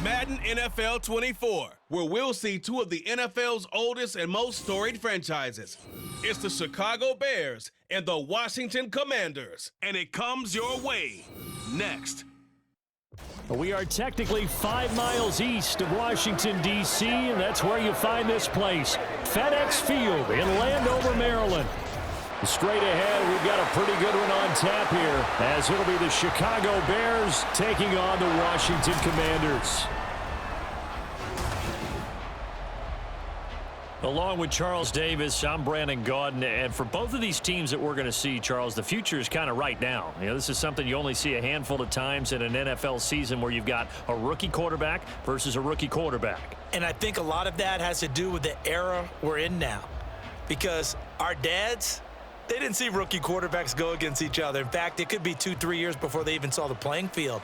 Madden NFL 24, where we'll see two of the NFL's oldest and most storied franchises. It's the Chicago Bears and the Washington Commanders, and it comes your way next. We are technically 5 miles east of Washington, D.C., and that's where you find this place, FedEx Field in Landover, Maryland. Straight ahead, we've got a pretty good one on tap here, as it'll be the Chicago Bears taking on the Washington Commanders. Along with Charles Davis, I'm Brandon Gaudin, and for both of these teams that we're going to see, Charles, the future is kind of right now. You know, this is something you only see a handful of times in an NFL season where you've got a rookie quarterback versus a rookie quarterback. And I think a lot of that has to do with the era we're in now, because our dads, they didn't see rookie quarterbacks go against each other. In fact, it could be 2-3 years before they even saw the playing field.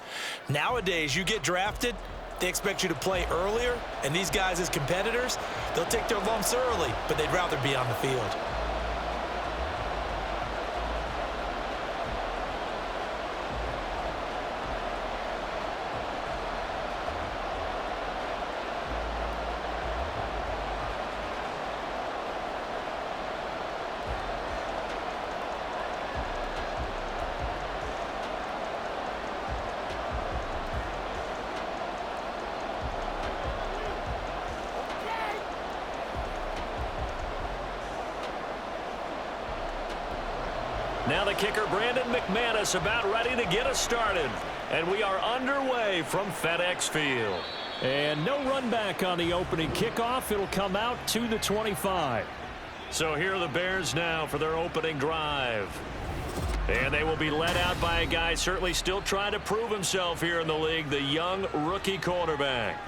Nowadays, you get drafted, they expect you to play earlier, and these guys as competitors, they'll take their lumps early, but they'd rather be on the field. Now the kicker, Brandon McManus, about ready to get us started. And we are underway from FedEx Field. And no run back on the opening kickoff. It'll come out to the 25. So here are the Bears now for their opening drive. And they will be led out by a guy certainly still trying to prove himself here in the league, the young rookie quarterback.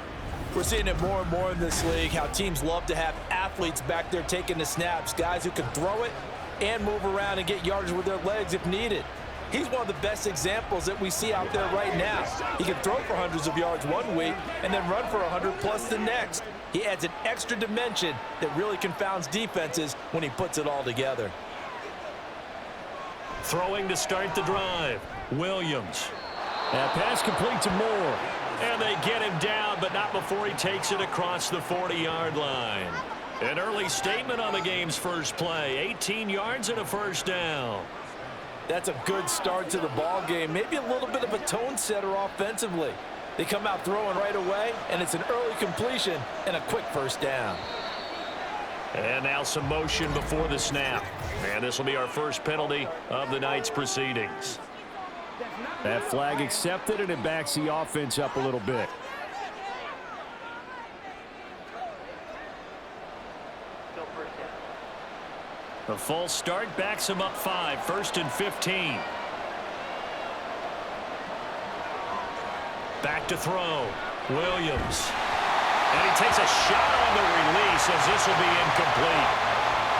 We're seeing it more and more in this league, how teams love to have athletes back there taking the snaps, guys who can throw it and move around and get yardage with their legs if needed. He's one of the best examples that we see out there right now. He can throw for hundreds of yards one week and then run for 100+ the next. He adds an extra dimension that really confounds defenses when he puts it all together. Throwing to start the drive, Williams. That pass complete to Moore. And they get him down, but not before he takes it across the 40-yard line. An early statement on the game's first play. 18 yards and a first down. That's a good start to the ball game. Maybe a little bit of a tone setter offensively. They come out throwing right away, and it's an early completion and a quick first down. And now some motion before the snap. And this will be our first penalty of the night's proceedings. That flag accepted, and it backs the offense up a little bit. A false start backs him up 5, 1st and 15. Back to throw, Williams. And he takes a shot on the release as this will be incomplete.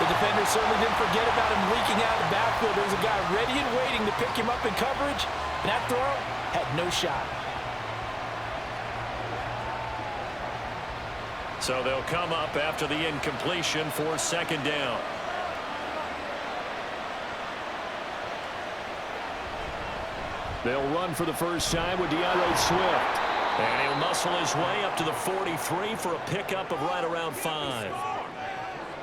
The defender certainly didn't forget about him leaking out of the backfield. There was a guy ready and waiting to pick him up in coverage, and that throw had no shot. So they'll come up after the incompletion for second down. They'll run for the first time with DeAndre Swift. And he'll muscle his way up to the 43 for a pickup of right around 5.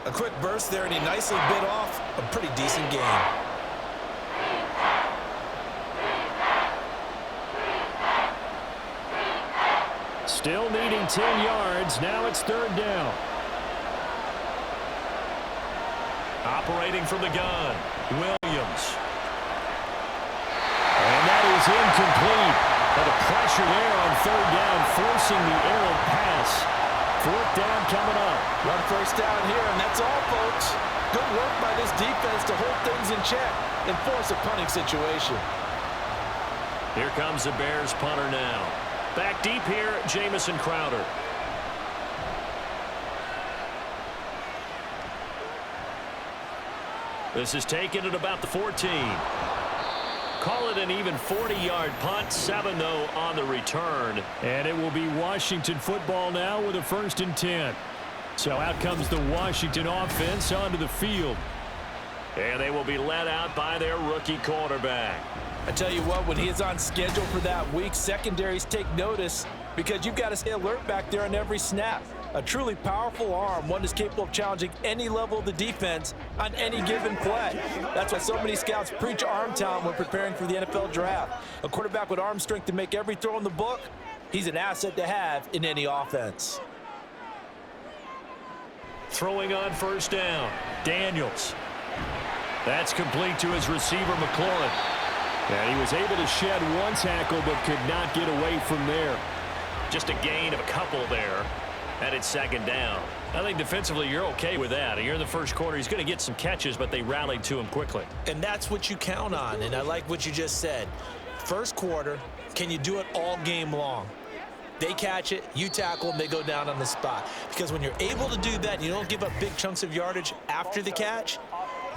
A quick burst there, and he nicely bit off a pretty decent game. Still needing 10 yards. Now it's third down. Operating from the gun, Williams. And that is incomplete. But a pressure there on third down, forcing the errant pass. Fourth down coming up. Run first down here, and that's all, folks. Good work by this defense to hold things in check and force a punting situation. Here comes the Bears punter now. Back deep here, Jamison Crowder. This is taken at about the 14. Call it an even 40-yard punt. 7, though, on the return. And it will be Washington football now with a 1st and 10. So out comes the Washington offense onto the field. And they will be led out by their rookie quarterback. I tell you what, when he is on schedule for that week, secondaries take notice. because you've got to stay alert back there on every snap. A truly powerful arm, one that's capable of challenging any level of the defense on any given play. That's why so many scouts preach arm talent when preparing for the NFL draft. A quarterback with arm strength to make every throw in the book, he's an asset to have in any offense. Throwing on first down, Daniels. That's complete to his receiver, McLaurin. And he was able to shed one tackle but could not get away from there. Just a gain of a couple there. And it's second down. I think defensively you're okay with that. You're in the first quarter. He's going to get some catches, but they rallied to him quickly. And that's what you count on, and I like what you just said. First quarter, can you do it all game long? They catch it, you tackle them, they go down on the spot. Because when you're able to do that, you don't give up big chunks of yardage after the catch,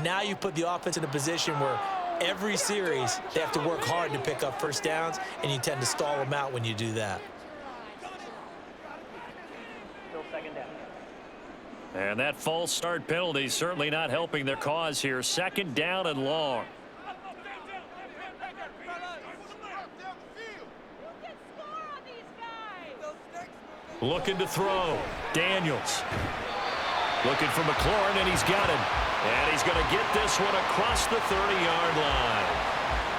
now you put the offense in a position where every series they have to work hard to pick up first downs, and you tend to stall them out when you do that. And that false start penalty certainly not helping their cause here. Second down and long. Looking to throw. Daniels. Looking for McLaurin, and he's got him. And he's going to get this one across the 30-yard line.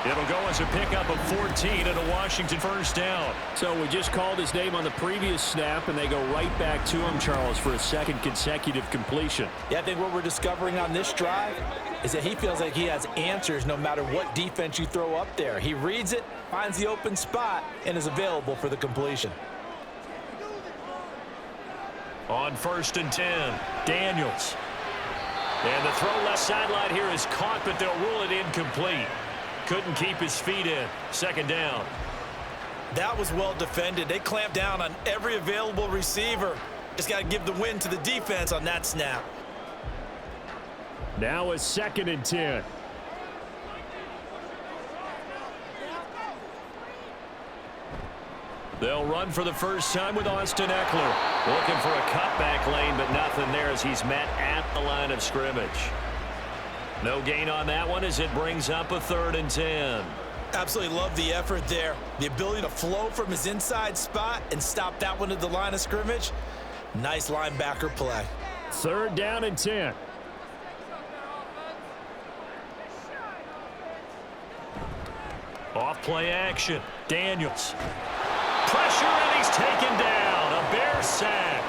It'll go as a pickup of 14 and a Washington first down. So we just called his name on the previous snap, and they go right back to him, Charles, for a second consecutive completion. Yeah, I think what we're discovering on this drive is that he feels like he has answers no matter what defense you throw up there. He reads it, finds the open spot, and is available for the completion. On first and 10, Daniels. And the throw left sideline here is caught, but they'll rule it incomplete. Couldn't keep his feet in. Second down. That was well defended. They clamped down on every available receiver. Just got to give the win to the defense on that snap. Now a second and 10. They'll run for the first time with Austin Eckler. Looking for a cutback lane, but nothing there as he's met at the line of scrimmage. No gain on that one as it brings up a third and 10. Absolutely love the effort there. The ability to flow from his inside spot and stop that one at the line of scrimmage. Nice linebacker play. Third down and 10. Off play action. Daniels. Pressure, and he's taken down. A Bear sack.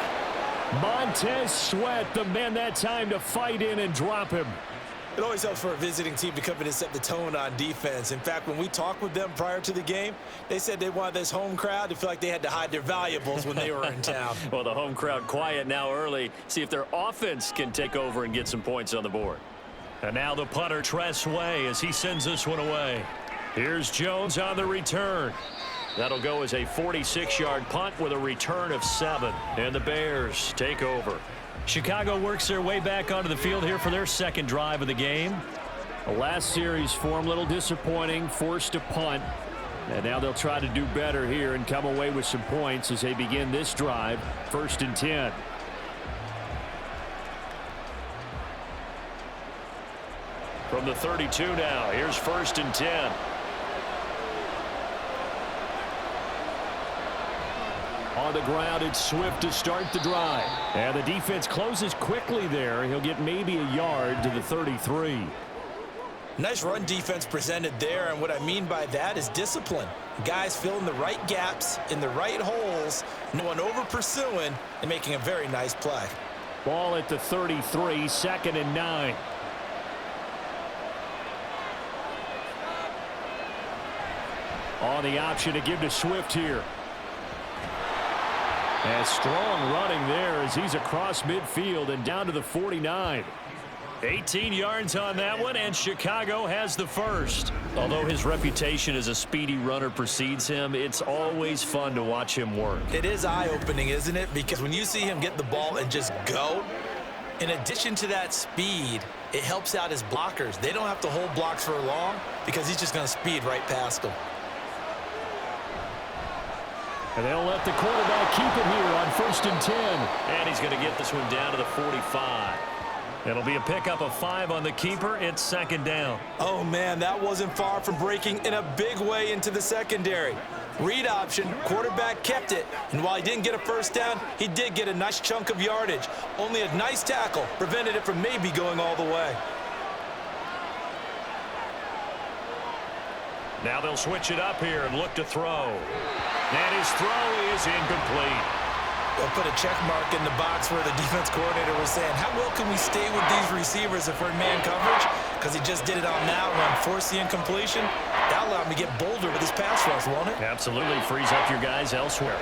Montez Sweat, the man that time to fight in and drop him. It always helps for a visiting team to come in and set the tone on defense. In fact, when we talked with them prior to the game, they said they wanted this home crowd to feel like they had to hide their valuables when they were in town. Well, the home crowd quiet now early. See if their offense can take over and get some points on the board. And now the punter, Tress Way, as he sends this one away. Here's Jones on the return. That'll go as a 46-yard punt with a return of 7. And the Bears take over. Chicago works their way back onto the field here for their second drive of the game. The last series for them, a little disappointing, forced to punt. And now they'll try to do better here and come away with some points as they begin this drive. First and 10. From the 32 now, here's first and 10. On the ground, it's Swift to start the drive. And the defense closes quickly there. He'll get maybe a yard to the 33. Nice run defense presented there, and what I mean by that is discipline. Guys filling the right gaps in the right holes, no one over pursuing, and making a very nice play. Ball at the 33, second and 9. On the option to give to Swift here. And strong running there as he's across midfield and down to the 49. 18 yards on that one, and Chicago has the first. Although his reputation as a speedy runner precedes him, it's always fun to watch him work. It is eye-opening, isn't it? Because when you see him get the ball and just go, in addition to that speed, it helps out his blockers. They don't have to hold blocks for long because he's just going to speed right past them. And they'll let the quarterback keep it here on first and 10. And he's going to get this one down to the 45. It'll be a pickup of 5 on the keeper. It's second down. Oh, man, that wasn't far from breaking in a big way into the secondary. Read option, quarterback kept it, and while he didn't get a first down, he did get a nice chunk of yardage. Only a nice tackle prevented it from maybe going all the way. Now they'll switch it up here and look to throw. And his throw is incomplete. They'll put a check mark in the box where the defense coordinator was saying, how well can we stay with these receivers if we're in man coverage? Because he just did it on that one, forced the incompletion. That allowed him to get bolder with his pass rush, won't it? Absolutely frees up your guys elsewhere.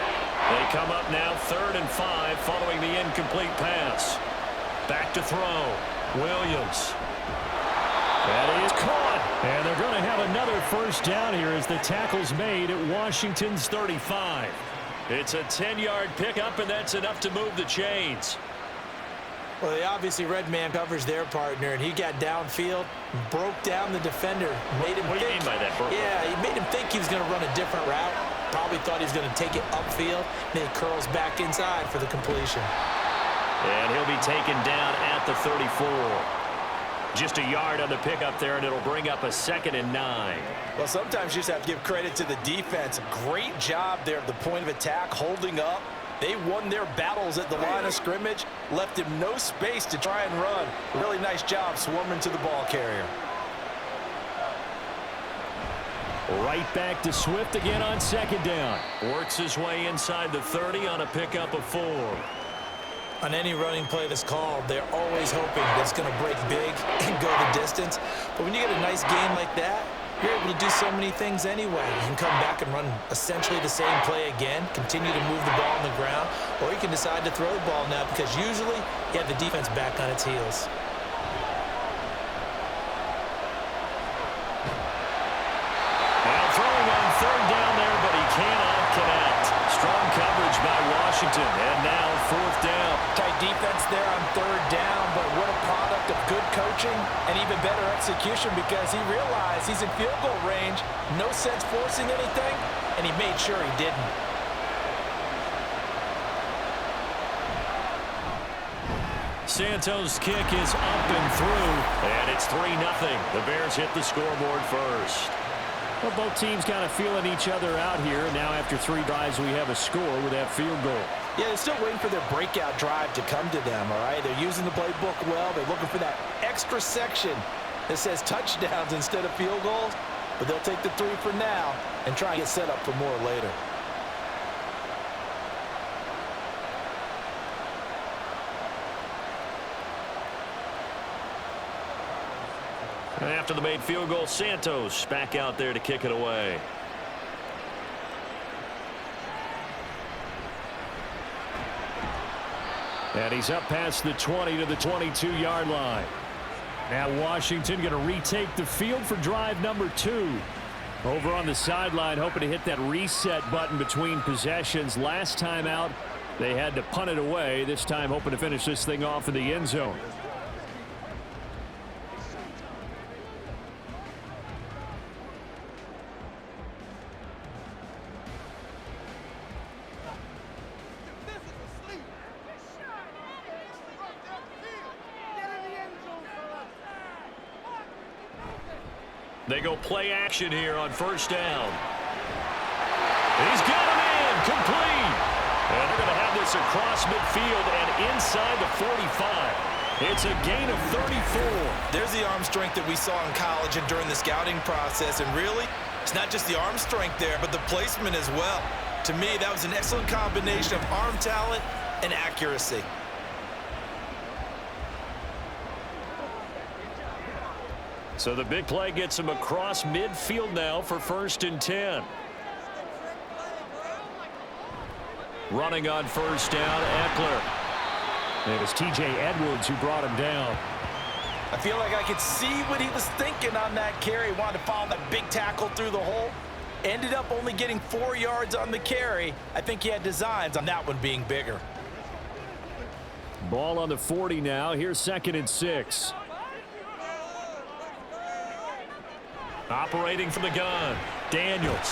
They come up now 3rd and 5 following the incomplete pass. Back to throw. Williams. That is caught. And they're going to have another first down here as the tackle's made at Washington's 35. It's a 10-yard pickup, and that's enough to move the chains. Well, they obviously read man coverage their partner, and he got downfield, broke down the defender, made him What do you mean by that, Burke? Yeah, he made him think he was going to run a different route. Probably thought he was going to take it upfield. Then he curls back inside for the completion. And he'll be taken down at the 34. Just a yard on the pickup there, and it'll bring up a 2nd and 9. Well, sometimes you just have to give credit to the defense. Great job there at the point of attack, holding up. They won their battles at the line of scrimmage, left him no space to try and run. Really nice job swarming to the ball carrier. Right back to Swift again on 2nd down. Works his way inside the 30 on a pickup of 4. On any running play that's called, they're always hoping that it's going to break big and go the distance. But when you get a nice gain like that, you're able to do so many things anyway. You can come back and run essentially the same play again, continue to move the ball on the ground, or you can decide to throw the ball now because usually you have the defense back on its heels. Well, throwing on 3rd down there, but he cannot connect. Strong coverage by Washington, and now 4th down. Tight defense there on 3rd down, but what a product of good coaching and even better execution because he realized he's in field goal range, no sense forcing anything, and he made sure he didn't. Santos' kick is up and through, and it's 3-0. The Bears hit the scoreboard first. Well, both teams kind of feeling each other out here. Now after 3 drives, we have a score with that field goal. Yeah, they're still waiting for their breakout drive to come to them, all right? They're using the playbook well. They're looking for that extra section that says touchdowns instead of field goals. But they'll take the 3 for now and try and get set up for more later. And after the made field goal, Santos back out there to kick it away. And he's up past the 20 to the 22-yard line. Now Washington going to retake the field for drive number 2. Over on the sideline, hoping to hit that reset button between possessions. Last time out, they had to punt it away. This time hoping to finish this thing off in the end zone. They go play action here on 1st down. He's got him in, complete. And they're going to have this across midfield and inside the 45. It's a gain of 34. There's the arm strength that we saw in college and during the scouting process. And really, it's not just the arm strength there, but the placement as well. To me, that was an excellent combination of arm talent and accuracy. So the big play gets him across midfield now for 1st and 10. Running on 1st down, Eckler. It was T.J. Edwards who brought him down. I feel like I could see what he was thinking on that carry. Wanted to follow that big tackle through the hole. Ended up only getting 4 yards on the carry. I think he had designs on that one being bigger. Ball on the 40 now. Here's 2nd and 6. Operating from the gun, Daniels.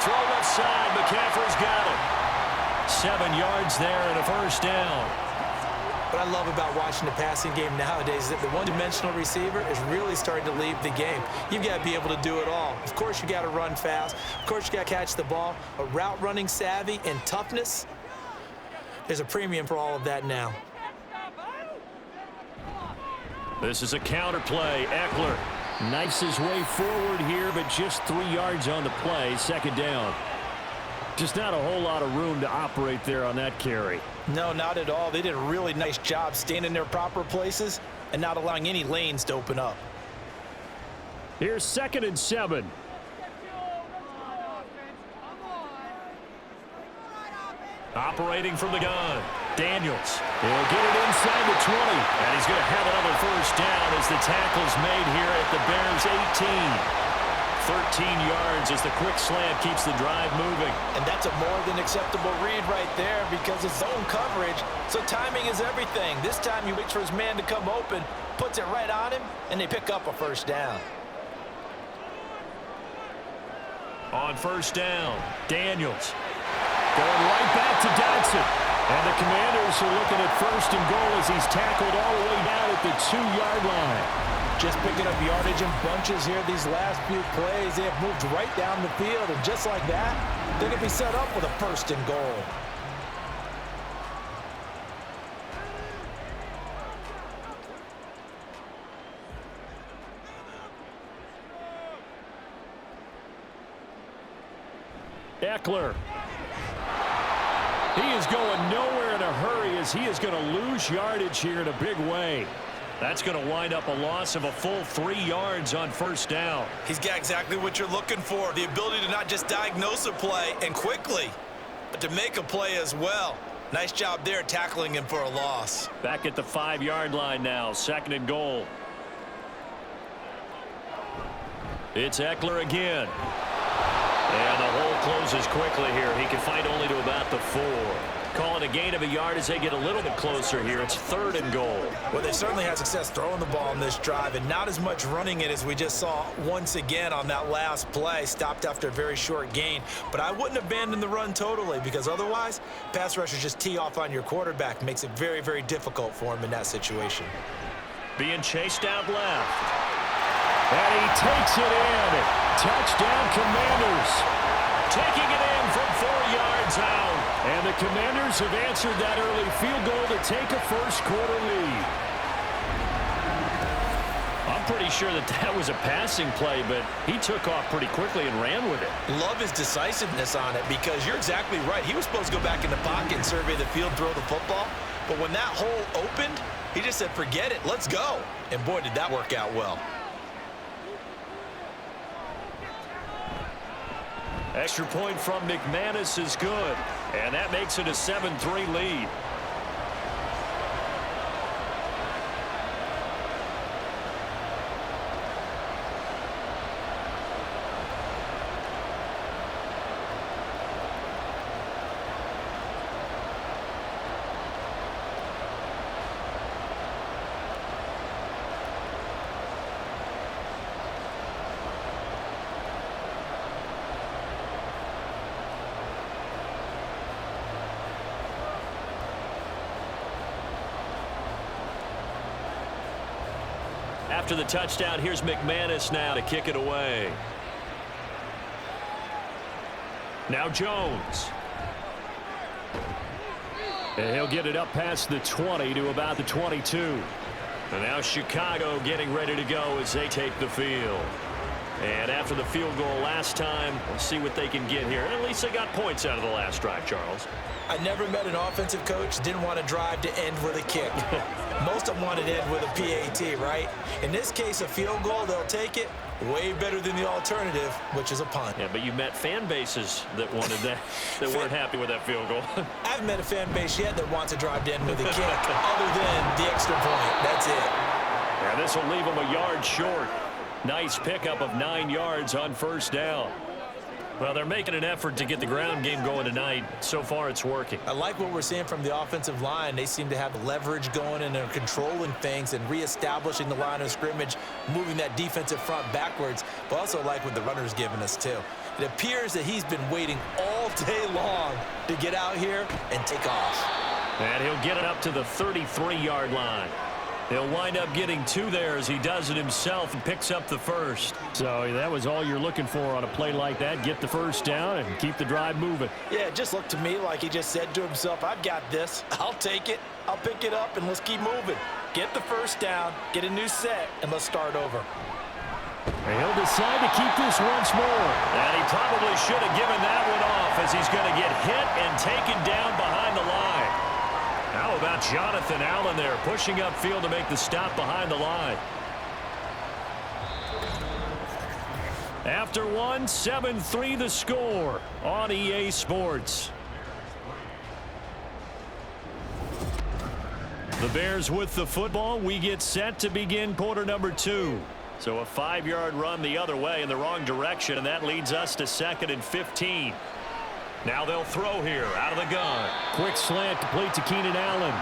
Throw left side, McCaffrey's got it. 7 yards there and a 1st down. What I love about watching the passing game nowadays is that the one-dimensional receiver is really starting to leave the game. You've got to be able to do it all. Of course, you got to run fast. Of course, you got to catch the ball. But route running savvy and toughness, there's a premium for all of that now. This is a counter play. Eckler knifes his way forward here, but just 3 yards on the play. Second down. Just not a whole lot of room to operate there on that carry. No, not at all. They did a really nice job staying in their proper places and not allowing any lanes to open up. Here's 2nd and 7. Operating from the gun. Daniels. He'll get it inside the 20. And he's going to have another first down as the tackle's made here at the Bears' 18. 13 yards as the quick slant keeps the drive moving. And that's a more than acceptable read right there because it's zone coverage, so timing is everything. This time he waits for his man to come open, puts it right on him, and they pick up a first down. On first down, Daniels. Going right back to Dodson. And the Commanders are looking at 1st and goal as he's tackled all the way down at the 2-yard line. Just picking up yardage in bunches here these last few plays. They have moved right down the field, and just like that, they're going to be set up with a 1st and goal. Eckler. He is going nowhere in a hurry as he is going to lose yardage here in a big way. That's going to wind up a loss of a full 3 yards on first down. He's got exactly what you're looking for, the ability to not just diagnose a play and quickly, but to make a play as well. Nice job there tackling him for a loss. Back at the 5-yard line now, 2nd and goal. It's Eckler again. And the hole closes quickly here. He can fight only to about the 4. Calling a gain of a yard as they get a little bit closer here. It's 3rd and goal. Well, they certainly had success throwing the ball in this drive and not as much running it as we just saw once again on that last play. Stopped after a very short gain. But I wouldn't abandon the run totally because otherwise, pass rushers just tee off on your quarterback. Makes it very, very difficult for him in that situation. Being chased out left. And he takes it in. Touchdown, Commanders. Taking it in from 4 yards out. And the Commanders have answered that early field goal to take a first-quarter lead. I'm pretty sure that was a passing play, but he took off pretty quickly and ran with it. Love his decisiveness on it because you're exactly right. He was supposed to go back in the pocket and survey the field, throw the football. But when that hole opened, he just said, forget it, let's go. And boy, did that work out well. Extra point from McManus is good, and that makes it a 7-3 lead. After the touchdown, here's McManus now to kick it away. Now Jones. And he'll get it up past the 20 to about the 22. And now Chicago getting ready to go as they take the field. And after the field goal last time, we'll see what they can get here. And at least they got points out of the last drive, Charles. I never met an offensive coach that didn't want to drive to end with a kick. Most of them wanted to end with a PAT, right? In this case, a field goal, they'll take it. Way better than the alternative, which is a punt. Yeah, but you met fan bases that wanted that, that weren't happy with that field goal. I haven't met a fan base yet that wants to drive to end with a kick, other than the extra point. That's it. Yeah, this will leave them a yard short. Nice pickup of 9 yards on first down. Well, they're making an effort to get the ground game going tonight. So far, it's working. I like what we're seeing from the offensive line. They seem to have leverage going and are controlling things and reestablishing the line of scrimmage, moving that defensive front backwards, but also like what the runner's giving us, too. It appears that he's been waiting all day long to get out here and take off. And he'll get it up to the 33-yard line. He'll wind up getting 2 there as he does it himself and picks up the first. So that was all you're looking for on a play like that. Get the first down and keep the drive moving. Yeah, it just looked to me like he just said to himself, I've got this. I'll take it. I'll pick it up, and let's keep moving. Get the first down, get a new set, and let's start over. And he'll decide to keep this once more. And he probably should have given that one off as he's going to get hit and taken down behind the line. How about Jonathan Allen there pushing upfield to make the stop behind the line? After one, 7-3 the score on EA Sports. The Bears with the football. We get set to begin quarter number 2. So a 5-yard run the other way in the wrong direction, and that leads us to 2nd and 15. Now they'll throw here out of the gun. Quick slant complete to Keenan Allen.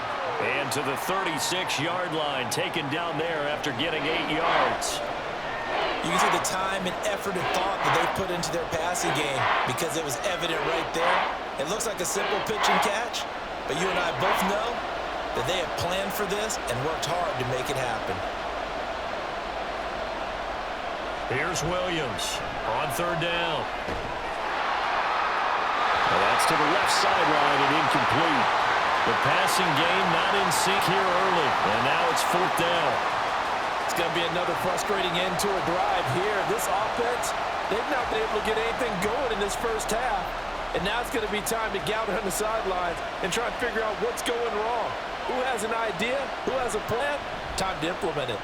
And to the 36-yard line, taken down there after getting 8 yards. You can see the time and effort and thought that they put into their passing game because it was evident right there. It looks like a simple pitch and catch, but you and I both know that they have planned for this and worked hard to make it happen. Here's Williams on 3rd down. Well, that's to the left sideline and incomplete. The passing game not in sync here early, and now it's 4th down. It's going to be another frustrating end to a drive here. This offense, they've not been able to get anything going in this first half, and now it's going to be time to gather on the sidelines and try and figure out what's going wrong. Who has an idea? Who has a plan? Time to implement it.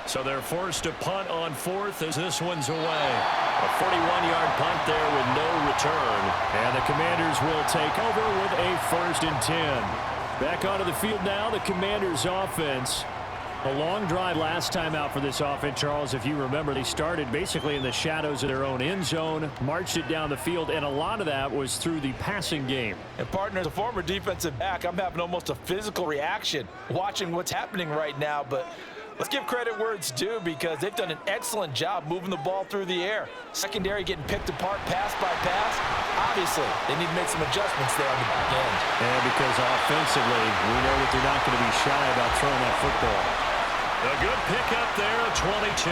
So they're forced to punt on 4th as this one's away. A 41-yard punt there with no return. And the Commanders will take over with a 1st and 10. Back onto the field now, the Commanders offense. A long drive last time out for this offense, Charles. If you remember, they started basically in the shadows of their own end zone, marched it down the field, and a lot of that was through the passing game. And partner, as a former defensive back, I'm having almost a physical reaction watching what's happening right now, but let's give credit where it's due because they've done an excellent job moving the ball through the air. Secondary getting picked apart pass by pass. Obviously, they need to make some adjustments there on the back end. And because offensively, we know that they're not going to be shy about throwing that football. A good pickup there, 22.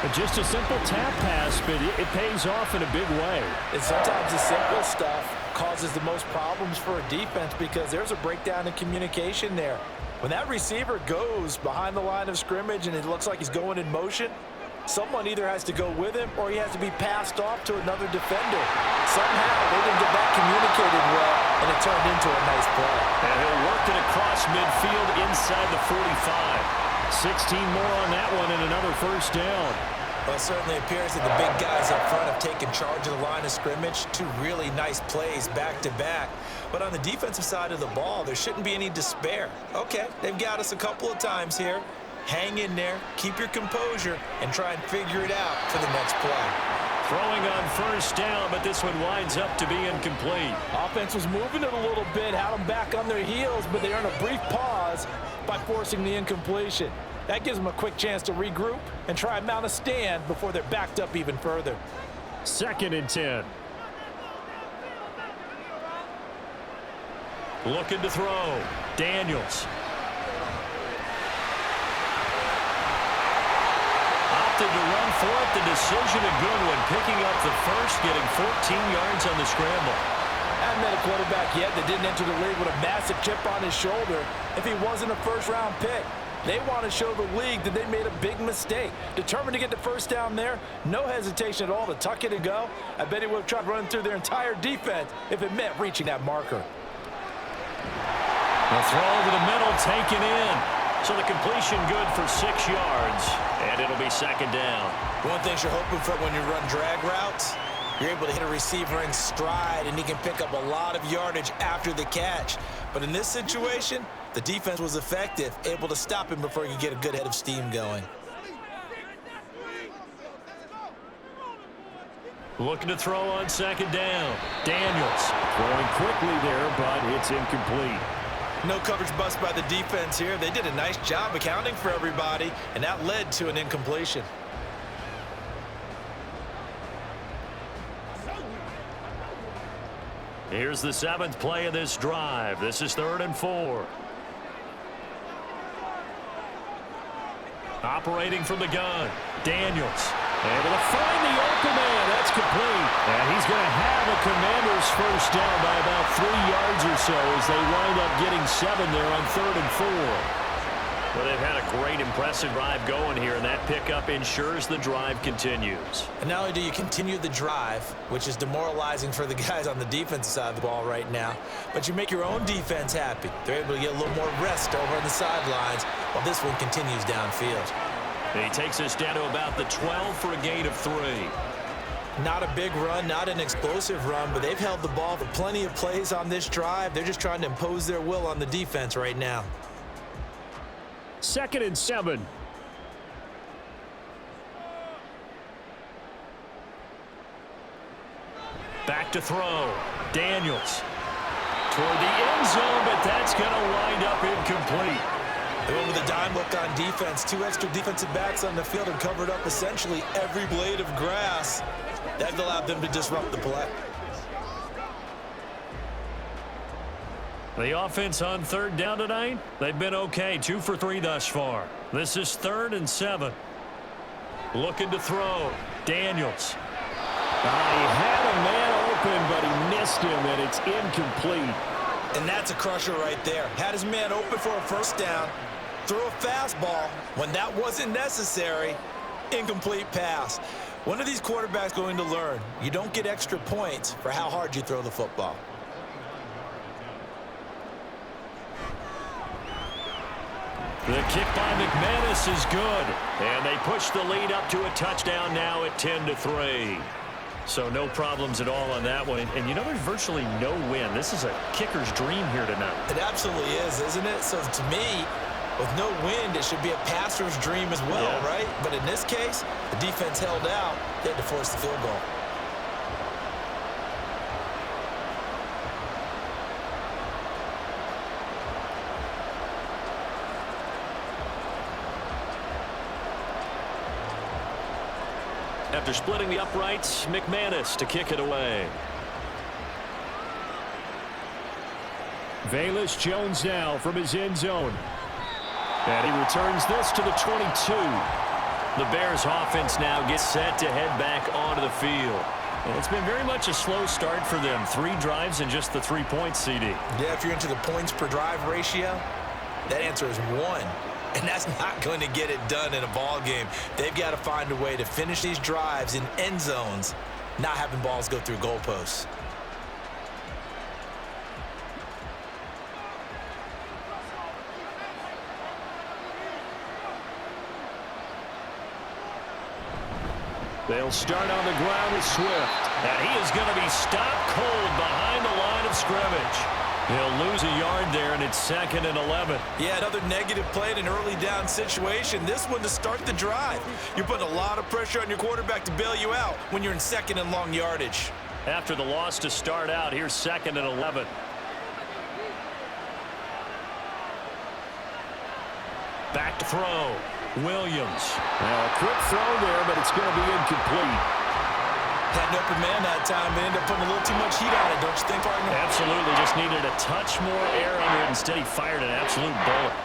But just a simple tap pass, but it pays off in a big way. And sometimes the simple stuff causes the most problems for a defense because there's a breakdown in communication there. When that receiver goes behind the line of scrimmage and it looks like he's going in motion, someone either has to go with him or he has to be passed off to another defender. Somehow they didn't get that communicated well, and it turned into a nice play. And he'll work it across midfield inside the 45. 16 more on that one and another 1st down. Well, it certainly appears that the big guys up front have taken charge of the line of scrimmage. 2 really nice plays back-to-back. But on the defensive side of the ball, there shouldn't be any despair. Okay, they've got us a couple of times here. Hang in there, keep your composure, and try and figure it out for the next play. Throwing on 1st down, but this one winds up to be incomplete. Offense was moving it a little bit, had them back on their heels, but they earned a brief pause by forcing the incompletion. That gives them a quick chance to regroup and try and mount a stand before they're backed up even further. 2nd and 10. Looking to throw. Daniels. Opted to run for it. The decision a good one. Picking up the first, getting 14 yards on the scramble. Haven't met a quarterback yet that didn't enter the league with a massive chip on his shoulder if he wasn't a first-round pick. They want to show the league that they made a big mistake. Determined to get the 1st down there, no hesitation at all to tuck it and go. I bet he would have tried running through their entire defense if it meant reaching that marker. The throw over the middle taken in. So the completion good for 6 yards, and it'll be 2nd down. One of the things you're hoping for when you run drag routes, you're able to hit a receiver in stride, and he can pick up a lot of yardage after the catch. But in this situation, the defense was effective, able to stop him before he could get a good head of steam going. Looking to throw on 2nd down. Daniels. Throwing quickly there, but it's incomplete. No coverage bust by the defense here. They did a nice job accounting for everybody, and that led to an incompletion. Here's the 7th play of this drive. This is 3rd and 4. Operating from the gun, Daniels. Able to find the open man. That's complete. And he's going to have a Commanders first down by about 3 yards or so as they wind up getting 7 there on 3rd and 4. Well, they've had a great, impressive drive going here, and that pickup ensures the drive continues. And not only do you continue the drive, which is demoralizing for the guys on the defensive side of the ball right now, but you make your own defense happy. They're able to get a little more rest over on the sidelines while this one continues downfield. And he takes us down to about the 12 for a gain of 3. Not a big run, not an explosive run, but they've held the ball for plenty of plays on this drive. They're just trying to impose their will on the defense right now. 2nd and 7. Back to throw. Daniels. Toward the end zone, but that's going to wind up incomplete. They went with a dime look on defense. 2 extra defensive backs on the field and covered up essentially every blade of grass. That allowed them to disrupt the play. The offense on 3rd down tonight, they've been okay. 2 for 3 thus far. This is 3rd and 7. Looking to throw. Daniels. He had a man open, but he missed him, and it's incomplete. And that's a crusher right there. Had his man open for a first down. Threw a fastball when that wasn't necessary. Incomplete pass. When are these quarterbacks going to learn? You don't get extra points for how hard you throw the football. The kick by McManus is good. And they push the lead up to a touchdown now at 10-3. So no problems at all on that one. And you know, there's virtually no win. This is a kicker's dream here tonight. It absolutely is, isn't it? So to me, with no wind, it should be a passer's dream as well, right? But in this case, the defense held out. They had to force the field goal. After splitting the uprights, McManus to kick it away. Velus Jones now from his end zone. And he returns this to the 22. The Bears offense now gets set to head back onto the field. And it's been very much a slow start for them. 3 drives and just the 3 points, CD. Yeah, if you're into the points per drive ratio, that answer is 1. And that's not going to get it done in a ball game. They've got to find a way to finish these drives in end zones, not having balls go through goalposts. They'll start on the ground with Swift. And he is going to be stopped cold behind the line of scrimmage. He'll lose a yard there, and it's 2nd and 11. Yeah, another negative play in an early down situation. This one to start the drive. You're putting a lot of pressure on your quarterback to bail you out when you're in 2nd and long yardage. After the loss to start out, here's 2nd and 11. Back to throw. Williams. Now a quick throw there, but it's going to be incomplete. Had an open man that time, but ended up putting a little too much heat on it, don't you think, partner? Absolutely. Just needed a touch more air under it. Instead, he fired an absolute bullet.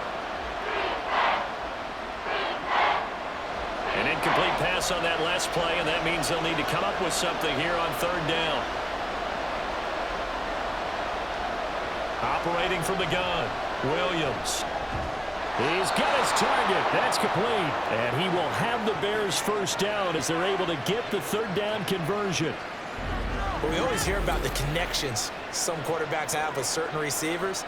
An incomplete pass on that last play, and that means they'll need to come up with something here on 3rd down. Operating from the gun, Williams. He's got his target. That's complete. And he will have the Bears first down as they're able to get the 3rd down conversion. Well, we always hear about the connections some quarterbacks have with certain receivers.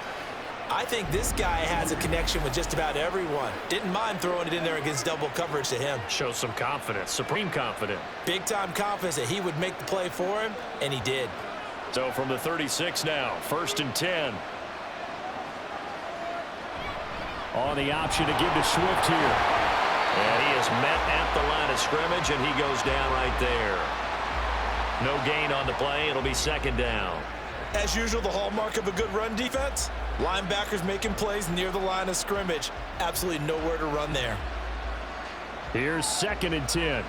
I think this guy has a connection with just about everyone. Didn't mind throwing it in there against double coverage to him. Shows some confidence, supreme confidence. Big-time confidence that he would make the play for him, and he did. So from the 36 now, 1st and 10. On the option to give to Swift here. And he is met at the line of scrimmage, and he goes down right there. No gain on the play. It'll be 2nd down. As usual, the hallmark of a good run defense, linebackers making plays near the line of scrimmage. Absolutely nowhere to run there. Here's 2nd and 10.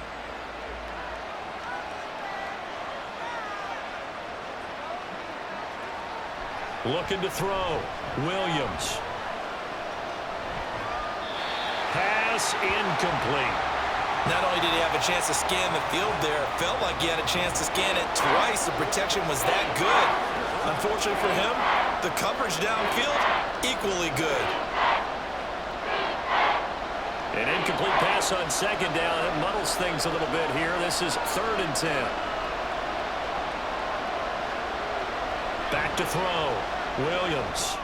Looking to throw. Williams. Pass incomplete. Not only did he have a chance to scan the field there, it felt like he had a chance to scan it twice. The protection was that good. Unfortunately for him, the coverage downfield, equally good. An incomplete pass on second down. It muddles things a little bit here. This is 3rd and 10. Back to throw. Williams.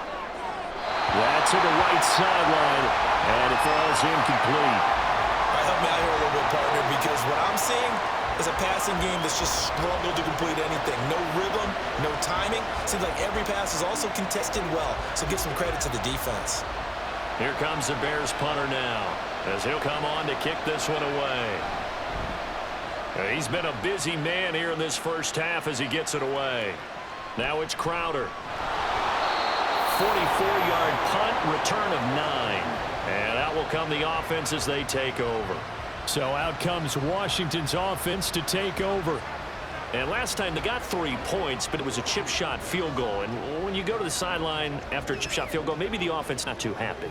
That's to the right sideline, and it falls incomplete. All right, help me out here a little bit, partner, because what I'm seeing is a passing game that's just struggled to complete anything. No rhythm, no timing. Seems like every pass is also contested well, so give some credit to the defense. Here comes the Bears punter now, as he'll come on to kick this one away. He's been a busy man here in this first half as he gets it away. Now it's Crowder. 44-yard punt, return of 9. And out will come the offense as they take over. So out comes Washington's offense to take over. And last time they got 3 points, but it was a chip shot field goal. And when you go to the sideline after a chip shot field goal, maybe the offense not too happy.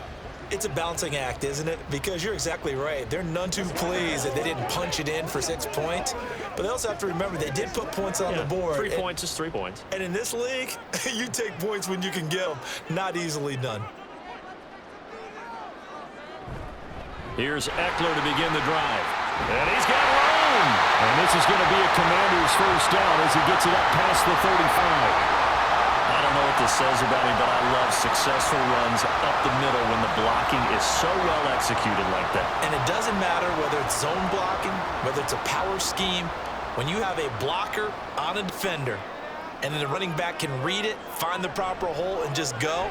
It's a balancing act, isn't it? Because you're exactly right. They're none too pleased that they didn't punch it in for 6 points. But they also have to remember they did put points on the board. 3 points is 3 points. And in this league, you take points when you can get them. Not easily done. Here's Eckler to begin the drive. And he's got room. And this is going to be a Commander's first down as he gets it up past the 35. I don't know what this says about him, but I love successful runs up the middle when the blocking is so well executed like that. And it doesn't matter whether it's zone blocking, whether it's a power scheme. When you have a blocker on a defender and then the running back can read it, find the proper hole, and just go,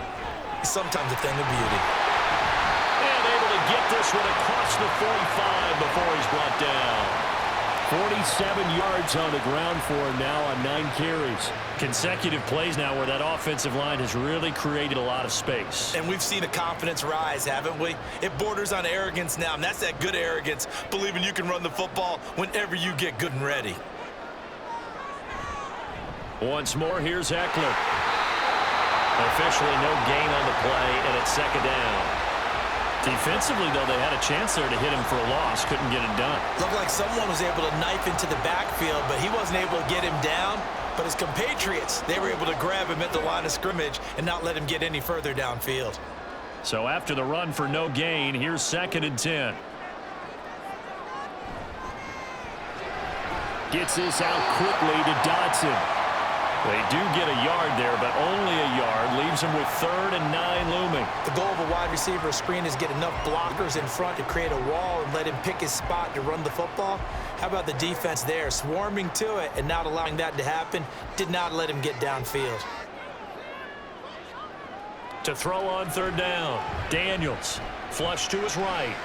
it's sometimes a thing of beauty. And able to get this one across the 45 before he's brought down. 47 yards on the ground for him now on 9 carries. Consecutive plays now where that offensive line has really created a lot of space. And we've seen the confidence rise, haven't we? It borders on arrogance now, and that's that good arrogance, believing you can run the football whenever you get good and ready. Once more, here's Eckler. Officially no gain on the play, and it's 2nd down. Defensively, though, they had a chance there to hit him for a loss. Couldn't get it done. Looked like someone was able to knife into the backfield, but he wasn't able to get him down. But his compatriots, they were able to grab him at the line of scrimmage and not let him get any further downfield. So after the run for no gain, here's 2nd and 10. Gets this out quickly to Dotson. They do get a yard there, but only a yard. Leaves them with 3rd and 9 looming. The goal of a wide receiver screen is get enough blockers in front to create a wall and let him pick his spot to run the football. How about the defense there, swarming to it and not allowing that to happen? Did not let him get downfield. To throw on 3rd down, Daniels. Flush to his right.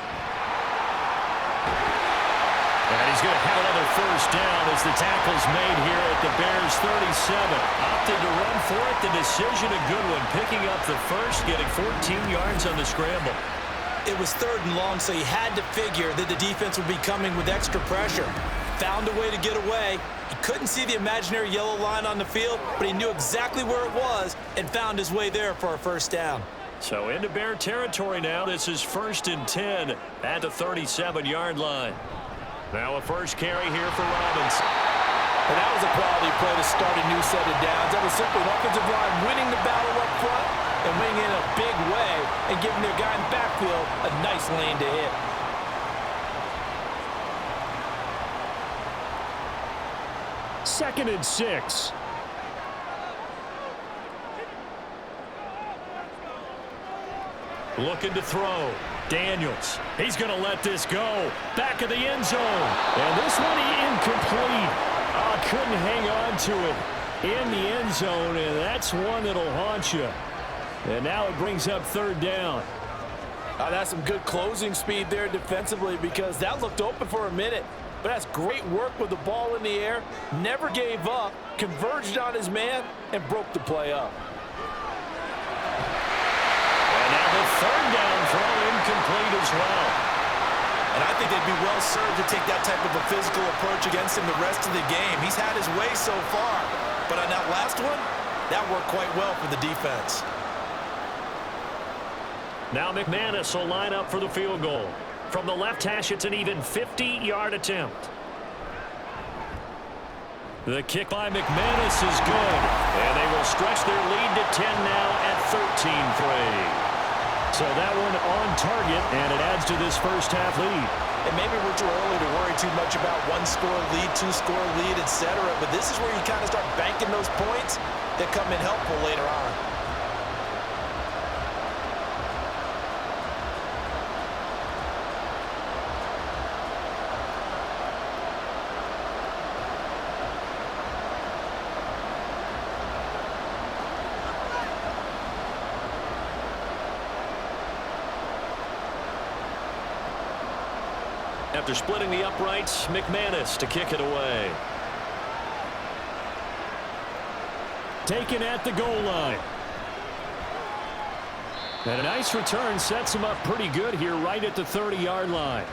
And he's going to have another first down as the tackle's made here at the Bears 37. Opted to run for it. The decision, a good one. Picking up the first, getting 14 yards on the scramble. It was 3rd and long, so he had to figure that the defense would be coming with extra pressure. Found a way to get away. He couldn't see the imaginary yellow line on the field, but he knew exactly where it was and found his way there for a first down. So into Bear territory now. This is 1st and 10 at the 37-yard line. Now a first carry here for Robinson. And that was a quality play to start a new set of downs. That was simply an offensive line winning the battle up front and winning in a big way and giving their guy in the backfield a nice lane to hit. Second and 6. Looking to throw. Daniels. He's going to let this go. Back of the end zone. And this one incomplete. Couldn't hang on to it in the end zone, and that's one that'll haunt you. And now it brings up 3rd down. That's some good closing speed there defensively because that looked open for a minute. But that's great work with the ball in the air. Never gave up, converged on his man, and broke the play up. And now the 3rd down throw incomplete as well. And I think they'd be well served to take that type of a physical approach against him the rest of the game. He's had his way so far. But on that last one, That worked quite well for the defense. Now McManus will line up for the field goal. From the left hash, it's an even 50-yard attempt. The kick by McManus is good. And they will stretch their lead to 10 now at 13-3. So that one on target, and it adds to this first half lead. And maybe we're too early to worry too much about one-score lead, two-score lead, etc. But this is where you kind of start banking those points that come in helpful later on. After splitting the uprights, McManus to kick it away. Taken at the goal line. And a nice return sets him up pretty good here right at the 30-yard line.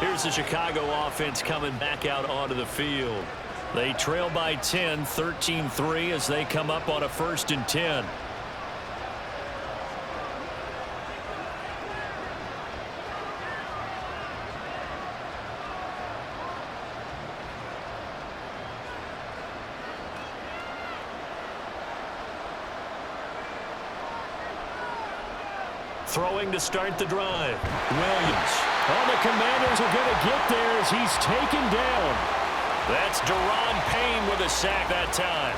Here's the Chicago offense coming back out onto the field. They trail by 10, 13-3 as they come up on a 1st and 10. Throwing to start the drive. Williams. Oh, the Commanders are going to get there as he's taken down. That's Deron Payne with a sack that time.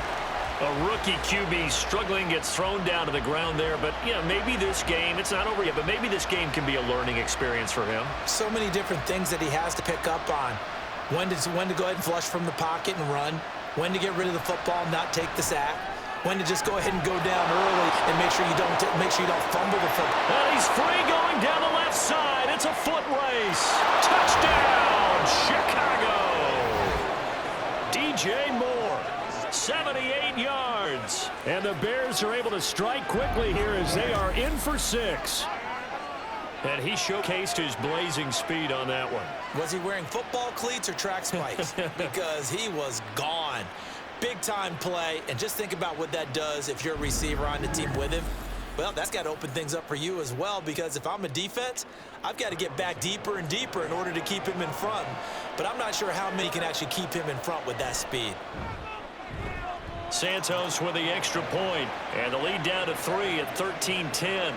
A rookie QB struggling, gets thrown down to the ground there. But, yeah, maybe this game, it's not over yet, but maybe this game can be a learning experience for him. So many different things that he has to pick up on. When to go ahead and flush from the pocket and run. When to get rid of the football and not take the sack. When to just go ahead and go down early and make sure you don't fumble the football. And he's free going down the left side. It's a foot race. Touchdown, Chicago. DJ Moore, 78 yards. And the Bears are able to strike quickly here as they are in for 6. And he showcased his blazing speed on that one. Was he wearing football cleats or track spikes? Because he was gone. Big-time play, and just think about what that does if you're a receiver on the team with him. Well, that's got to open things up for you as well, because if I'm a defense, I've got to get back deeper and deeper in order to keep him in front. But I'm not sure how many can actually keep him in front with that speed. Santos with the extra point, and the lead down to 3 at 13-10.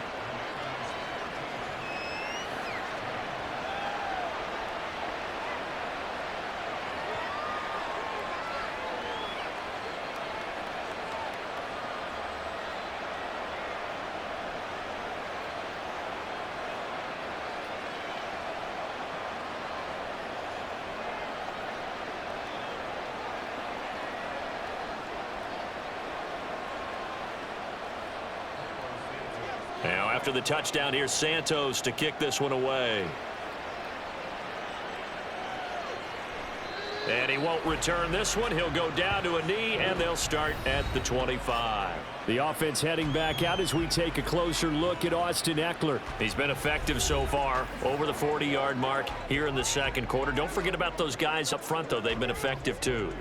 Now, after the touchdown, here's Santos to kick this one away. And he won't return this one. He'll go down to a knee, and they'll start at the 25. The offense heading back out as we take a closer look at Austin Ekeler. He's been effective so far, over the 40-yard mark here in the second quarter. Don't forget about those guys up front, though. They've been effective, too.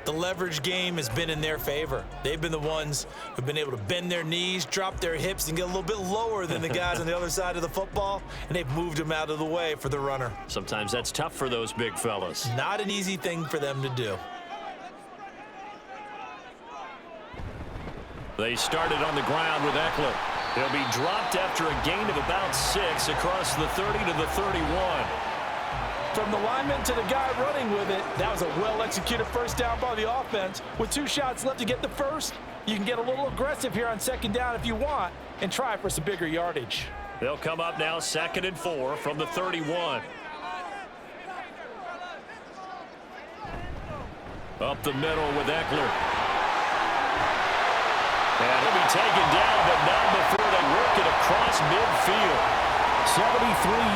The leverage game has been in their favor. They've been the ones who've been able to bend their knees, drop their hips, and get a little bit lower than the guys on the other side of the football, and they've moved them out of the way for the runner. Sometimes that's tough for those big fellas. Not an easy thing for them to do. They started on the ground with Ekeler. He'll be dropped after a gain of about 6 across the 30 to the 31. From the lineman to the guy running with it, that was a well-executed first down by the offense. With 2 shots left to get the first, you can get a little aggressive here on second down if you want and try for some bigger yardage. They'll come up now 2nd and 4 from the 31. Up the middle with Ekeler. And he'll be taken down, but not before they work it across midfield. 73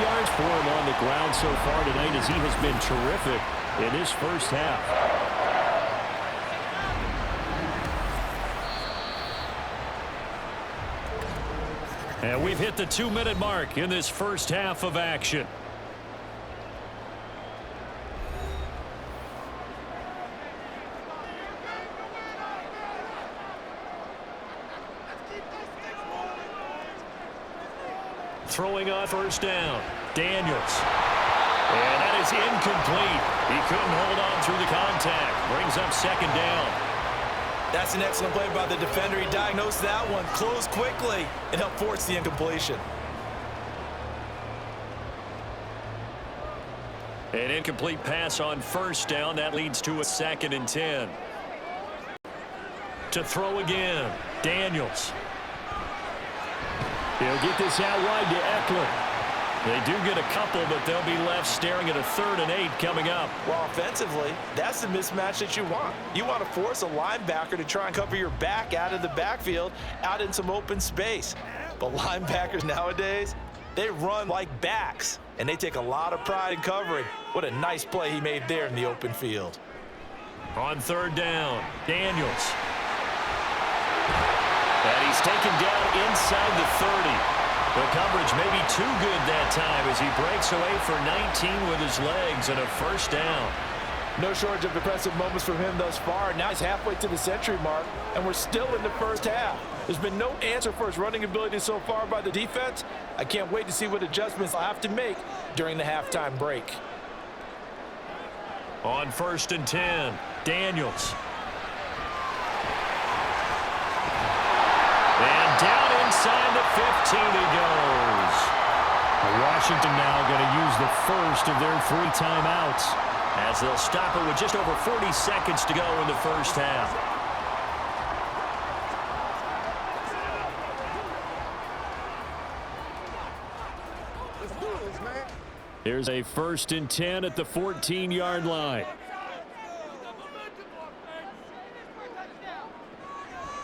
yards for him on the ground so far tonight as he has been terrific in his first half. And we've hit the 2-minute mark in this first half of action. Throwing on first down. Daniels. And that is incomplete. He couldn't hold on through the contact. Brings up second down. That's an excellent play by the defender. He diagnosed that one, closed quickly, and helped force the incompletion. An incomplete pass on first down. That leads to a 2nd and 10. To throw again. Daniels. He'll get this out wide to Eckler. They do get a couple, but they'll be left staring at a 3rd and 8 coming up. Well, offensively, that's the mismatch that you want. You want to force a linebacker to try and cover your back out of the backfield, out in some open space. But linebackers nowadays, they run like backs, and they take a lot of pride in covering. What a nice play he made there in the open field. On 3rd down, Daniels. And he's taken down inside the 30. The coverage may be too good that time as he breaks away for 19 with his legs and a first down. No shortage of impressive moments from him thus far. Now he's halfway to the century mark, and we're still in the first half. There's been no answer for his running ability so far by the defense. I can't wait to see what adjustments I'll have to make during the halftime break. On 1st and 10, Daniels. And down inside the 15 he goes. Washington now going to use the first of their 3 timeouts, as they'll stop it with just over 40 seconds to go in the first half. Here's a 1st and 10 at the 14-yard line.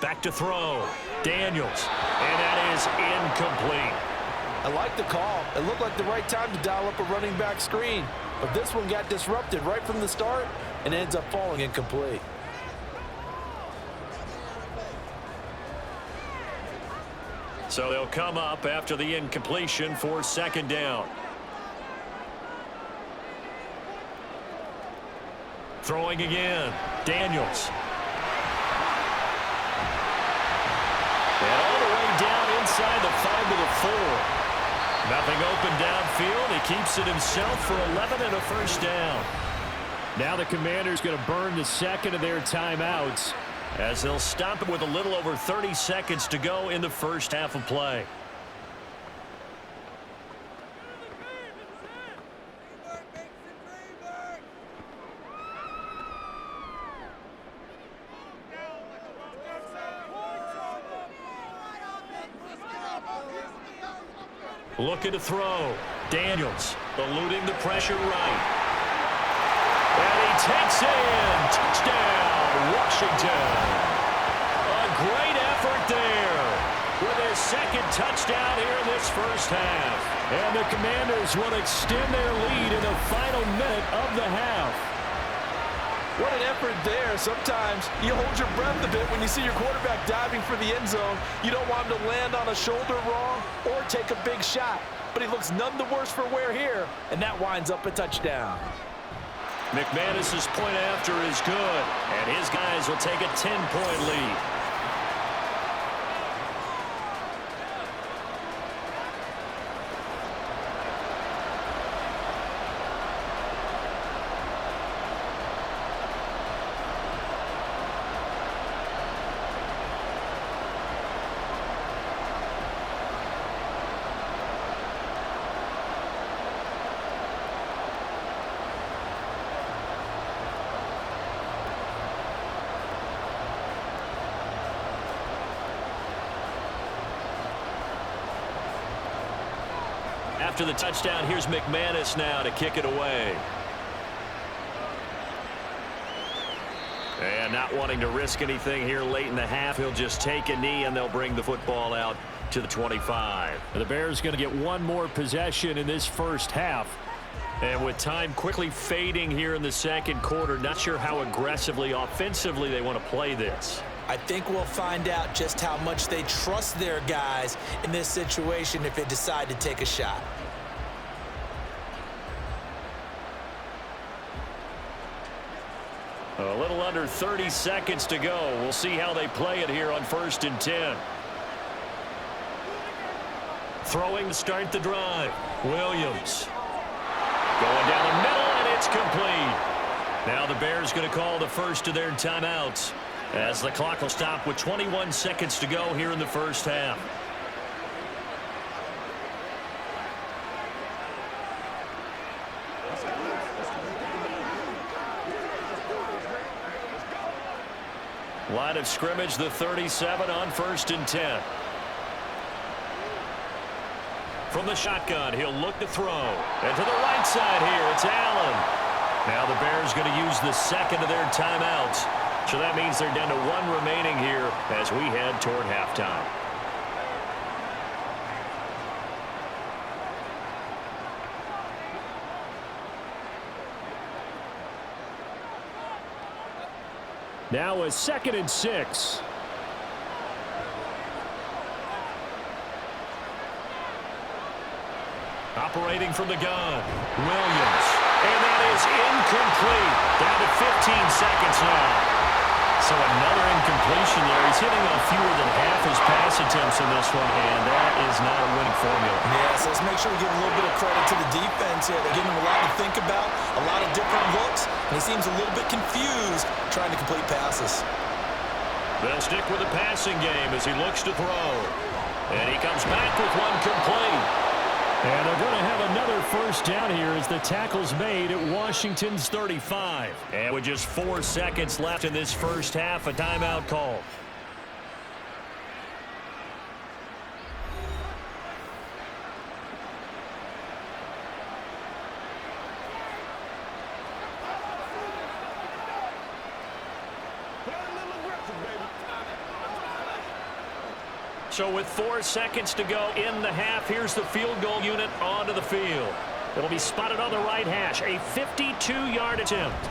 Back to throw. Daniels. And that is incomplete. I like the call. It looked like the right time to dial up a running back screen. But this one got disrupted right from the start and ends up falling incomplete. So they'll come up after the incompletion for 2nd down. Throwing again. Daniels. And all the way down inside the 5 to the 4. Nothing open downfield. He keeps it himself for 11 and a first down. Now the Commanders going to burn the 2nd of their timeouts, as they'll stop it with a little over 30 seconds to go in the first half of play. Looking to throw. Daniels eluding the pressure right. And he takes in. Touchdown, Washington. A great effort there with his 2nd touchdown here in this first half. and the Commanders will extend their lead in the final minute of the half. What an effort there. Sometimes you hold your breath a bit when you see your quarterback diving for the end zone. You don't want him to land on a shoulder wrong or take a big shot. But he looks none the worse for wear here, and that winds up a touchdown. McManus's point after is good, and his guys will take a 10-point lead. After the touchdown, here's McManus now to kick it away. And not wanting to risk anything here late in the half, he'll just take a knee and they'll bring the football out to the 25. The Bears going to get one more possession in this first half. And with time quickly fading here in the second quarter, not sure how aggressively, offensively they want to play this. I think we'll find out just how much they trust their guys in this situation if they decide to take a shot. A little under 30 seconds to go. We'll see how they play it here on 1st and 10. Throwing to start the drive. Williams. Going down the middle, and it's complete. Now the Bears going to call the first of their timeouts as the clock will stop with 21 seconds to go here in the first half. Line of scrimmage, the 37 on 1st and 10. From the shotgun, he'll look to throw. And to the right side here, it's Allen. Now the Bears going to use the second of their timeouts. So that means they're down to one remaining here as we head toward halftime. Now a 2nd and 6. Operating from the gun, Williams. And that is incomplete. Down to 15 seconds now. So another incompletion there. He's hitting on fewer than half his pass attempts in this one, and that is not a winning formula. Yeah, so let's make sure we give a little bit of credit to the defense here. They're giving him a lot to think about, a lot of different looks, and he seems a little bit confused trying to complete passes. They'll stick with the passing game as he looks to throw. And he comes back with one complete. And they're going to have another first down here as the tackle's made at Washington's 35. And with just 4 seconds left in this first half, a timeout call. So with 4 seconds to go in the half, here's the field goal unit onto the field. It'll be spotted on the right hash, a 52-yard attempt.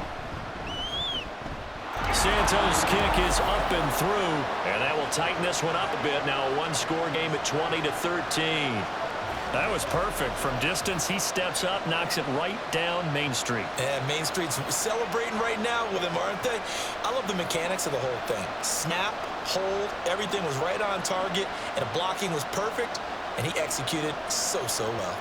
Santos' kick is up and through, and that will tighten this one up a bit. Now a one-score game at 20-13. That was perfect. From distance, he steps up, knocks it right down Main Street. And Main Street's celebrating right now with him, aren't they? I love the mechanics of the whole thing. Snap, hold, everything was right on target, and the blocking was perfect, and he executed so well.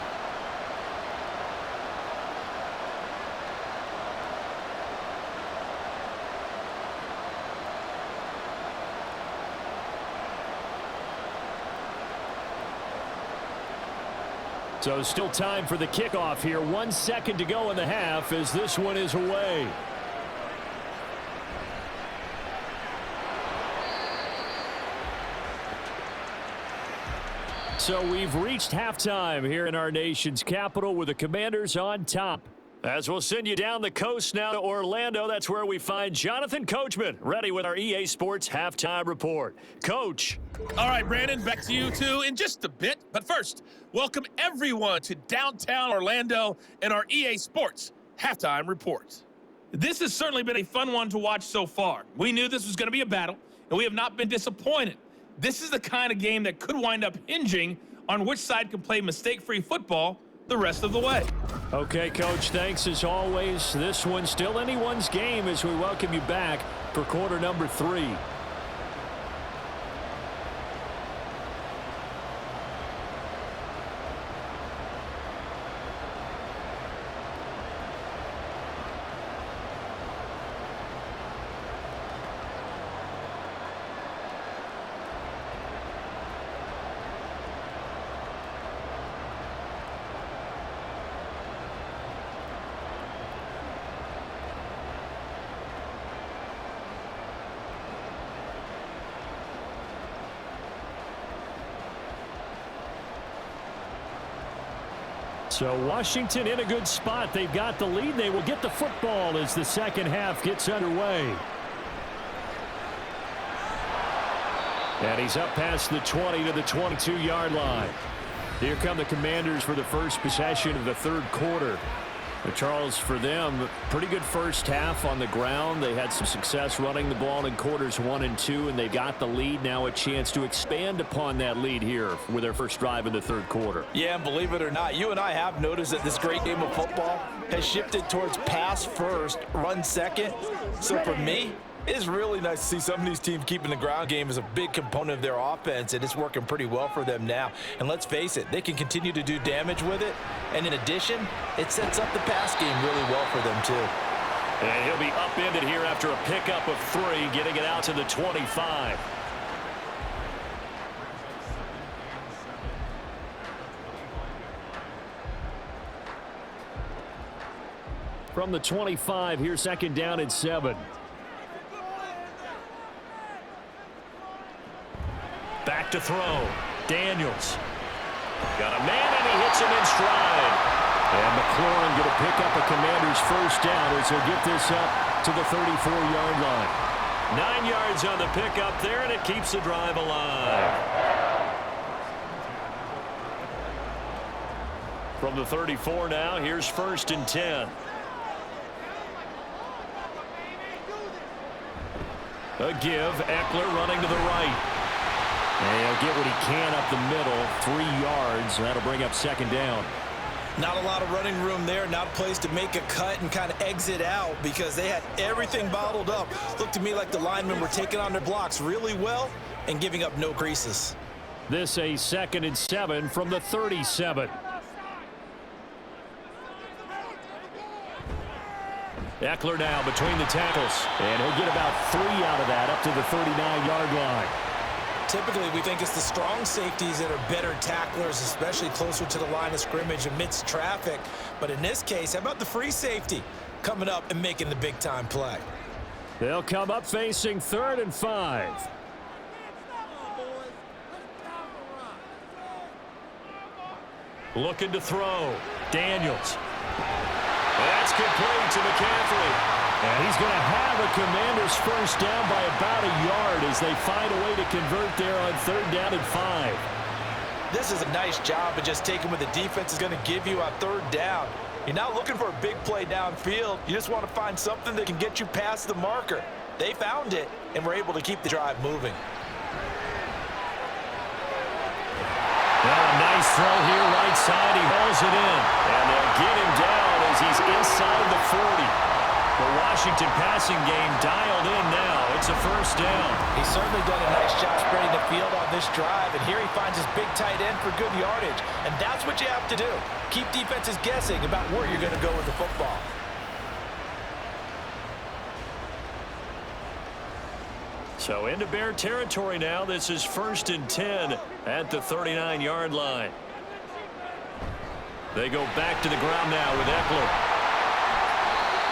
So still time for the kickoff here. 1 second to go in the half as this one is away. So we've reached halftime here in our nation's capital with the Commanders on top. As we'll send you down the coast now to Orlando, that's where we find Jonathan Coachman, ready with our EA Sports Halftime Report. Coach. All right, Brandon, back to you two in just a bit. But first, welcome everyone to downtown Orlando and our EA Sports Halftime Report. This has certainly been a fun one to watch so far. We knew this was going to be a battle, and we have not been disappointed. This is the kind of game that could wind up hinging on which side can play mistake-free football the rest of the way. Okay, Coach, thanks as always. This one's still anyone's game as we welcome you back for quarter number 3. So Washington in a good spot. They've got the lead. They will get the football as the second half gets underway. And he's up past the 20 to the 22-yard line. Here come the Commanders for the first possession of the third quarter. But Charles, for them, pretty good first half on the ground. They had some success running the ball in quarters 1 and 2, and they got the lead. Now a chance to expand upon that lead here with their first drive in the third quarter. Yeah, and believe it or not, you and I have noticed that this great game of football has shifted towards pass first, run second. So for me, It's really nice to see some of these teams keeping the ground game as a big component of their offense, and it's working pretty well for them now. And let's face it, they can continue to do damage with it. And in addition, it sets up the pass game really well for them, too. And he'll be upended here after a pickup of 3, getting it out to the 25. From the 25, here's 2nd down and 7. Back to throw. Daniels. Got a man, and he hits him in stride. And McLaurin going to pick up a Commander's first down as he'll get this up to the 34-yard line. 9 yards on the pickup there, and it keeps the drive alive. From the 34 now, here's 1st and 10. A give. Eckler running to the right. And he'll get what he can up the middle. 3 yards. That'll bring up 2nd down. Not a lot of running room there. Not a place to make a cut and kind of exit out because they had everything bottled up. Looked to me like the linemen were taking on their blocks really well and giving up no creases. This a 2nd and 7 from the 37. Eckler now between the tackles. And he'll get about 3 out of that up to the 39-yard line. Typically, we think it's the strong safeties that are better tacklers, especially closer to the line of scrimmage amidst traffic. But in this case, how about the free safety coming up and making the big-time play? They'll come up facing 3rd and 5. Looking to throw. Daniels. That's complete to McCaffrey. And he's going to have a Commander's first down by about a yard as they find a way to convert there on 3rd down and 5. This is a nice job of just taking what the defense is going to give you on 3rd down. You're not looking for a big play downfield. You just want to find something that can get you past the marker. They found it and were able to keep the drive moving. Well, a nice throw here right side. He hauls it in. And they'll get him down as he's inside the 40. The Washington passing game dialed in now. It's a first down. He's certainly done a nice job spreading the field on this drive, and here he finds his big tight end for good yardage. And that's what you have to do. Keep defenses guessing about where you're going to go with the football. So into Bear territory now. This is 1st and 10 at the 39-yard line. They go back to the ground now with Eckler.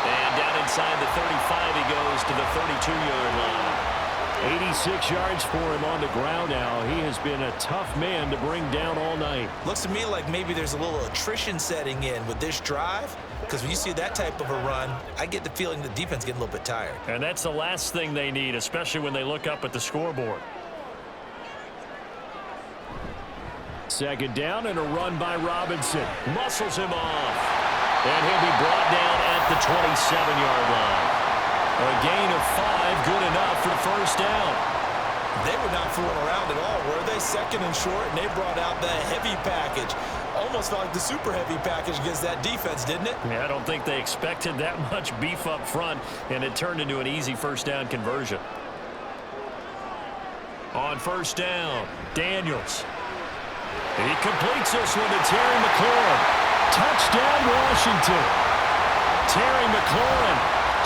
And down inside the 35, he goes to the 32-yard line. 86 yards for him on the ground now. He has been a tough man to bring down all night. Looks to me like maybe there's a little attrition setting in with this drive, because when you see that type of a run, I get the feeling the defense getting a little bit tired. And that's the last thing they need, especially when they look up at the scoreboard. 2nd down and a run by Robinson. Muscles him off. And he'll be brought down at the 27-yard line. A gain of 5, good enough for the first down. They were not fooling around at all, were they? 2nd and short, and they brought out the heavy package. Almost felt like the super heavy package against that defense, didn't it? Yeah, I don't think they expected that much beef up front, and it turned into an easy first down conversion. On 1st down, Daniels. He completes this one to Terry McLaurin. Touchdown, Washington. Terry McLaurin,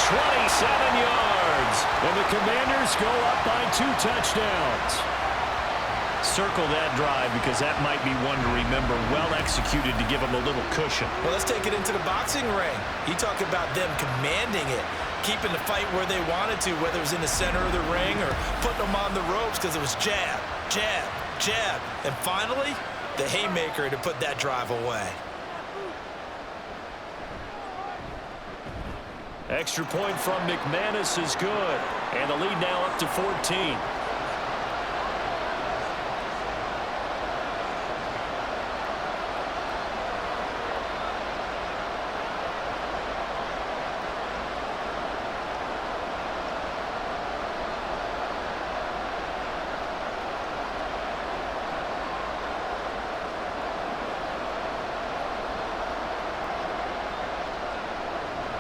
27 yards. And the Commanders go up by 2 touchdowns. Circle that drive because that might be one to remember. Well executed to give them a little cushion. Well, let's take it into the boxing ring. You talk about them commanding it, keeping the fight where they wanted to, whether it was in the center of the ring or putting them on the ropes because it was jab, jab, jab. And finally, the haymaker to put that drive away. Extra point from McManus is good. And the lead now up to 14.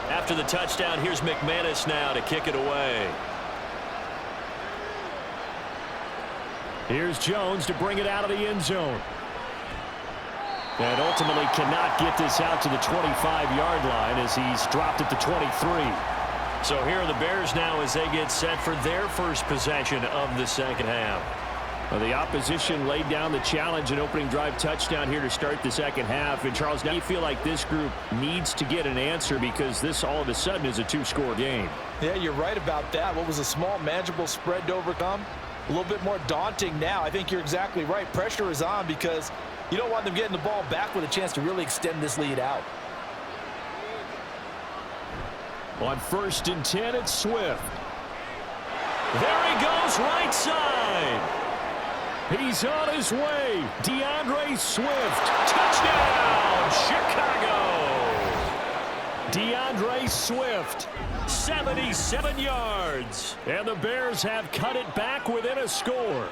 After the touchdown, here's McManus now to kick it away. Here's Jones to bring it out of the end zone. And ultimately cannot get this out to the 25-yard line as he's dropped at the 23. So here are the Bears now as they get set for their first possession of the second half. Well, the opposition laid down the challenge and opening drive touchdown here to start the second half. And, Charles, now you feel like this group needs to get an answer because this all of a sudden is a two-score game. Yeah, you're right about that. What was a small, manageable spread to overcome? A little bit more daunting now. I think you're exactly right. Pressure is on because you don't want them getting the ball back with a chance to really extend this lead out. On 1st and 10, it's Swift. There he goes, right side. He's on his way. DeAndre Swift. Touchdown, Chicago. DeAndre Swift, 77 yards. And the Bears have cut it back within a score.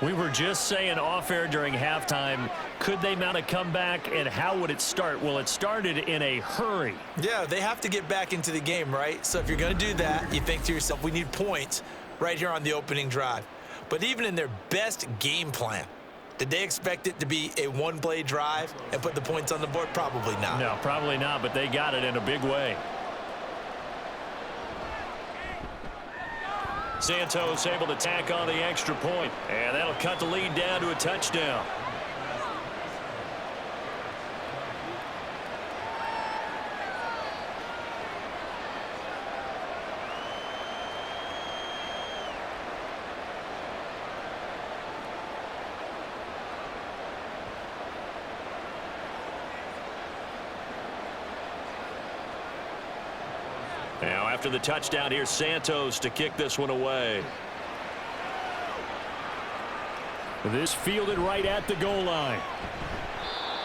We were just saying off-air during halftime, could they mount a comeback, and how would it start? Well, it started in a hurry. Yeah, they have to get back into the game, right? So if you're going to do that, you think to yourself, we need points right here on the opening drive. But even in their best game plan, did they expect it to be a one-play drive and put the points on the board? Probably not. No, probably not, but they got it in a big way. Santos able to tack on the extra point, and that'll cut the lead down to a touchdown. Now, after the touchdown, here's Santos to kick this one away. This fielded right at the goal line.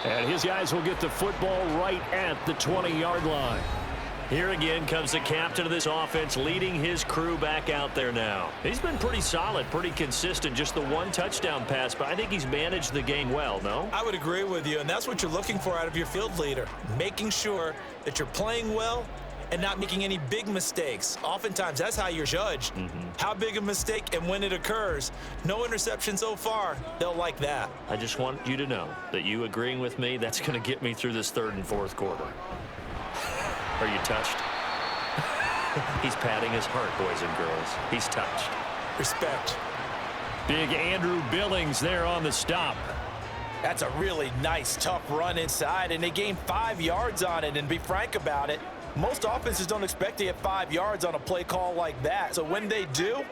And his guys will get the football right at the 20-yard line. Here again comes the captain of this offense leading his crew back out there now. He's been pretty solid, pretty consistent, just the one touchdown pass, but I think he's managed the game well, no? I would agree with you, and that's what you're looking for out of your field leader, making sure that you're playing well and not making any big mistakes. Oftentimes, that's how you're judged. How big a mistake and when it occurs. No interception so far. They'll like that. I just want you to know that you agreeing with me, that's going to get me through this third and fourth quarter. Are you touched? He's patting his heart, boys and girls. He's touched. Respect. Big Andrew Billings there on the stop. That's a really nice, tough run inside, and they gained 5 yards on it. And be frank about it, most offenses don't expect to get 5 yards on a play call like that. So when they do,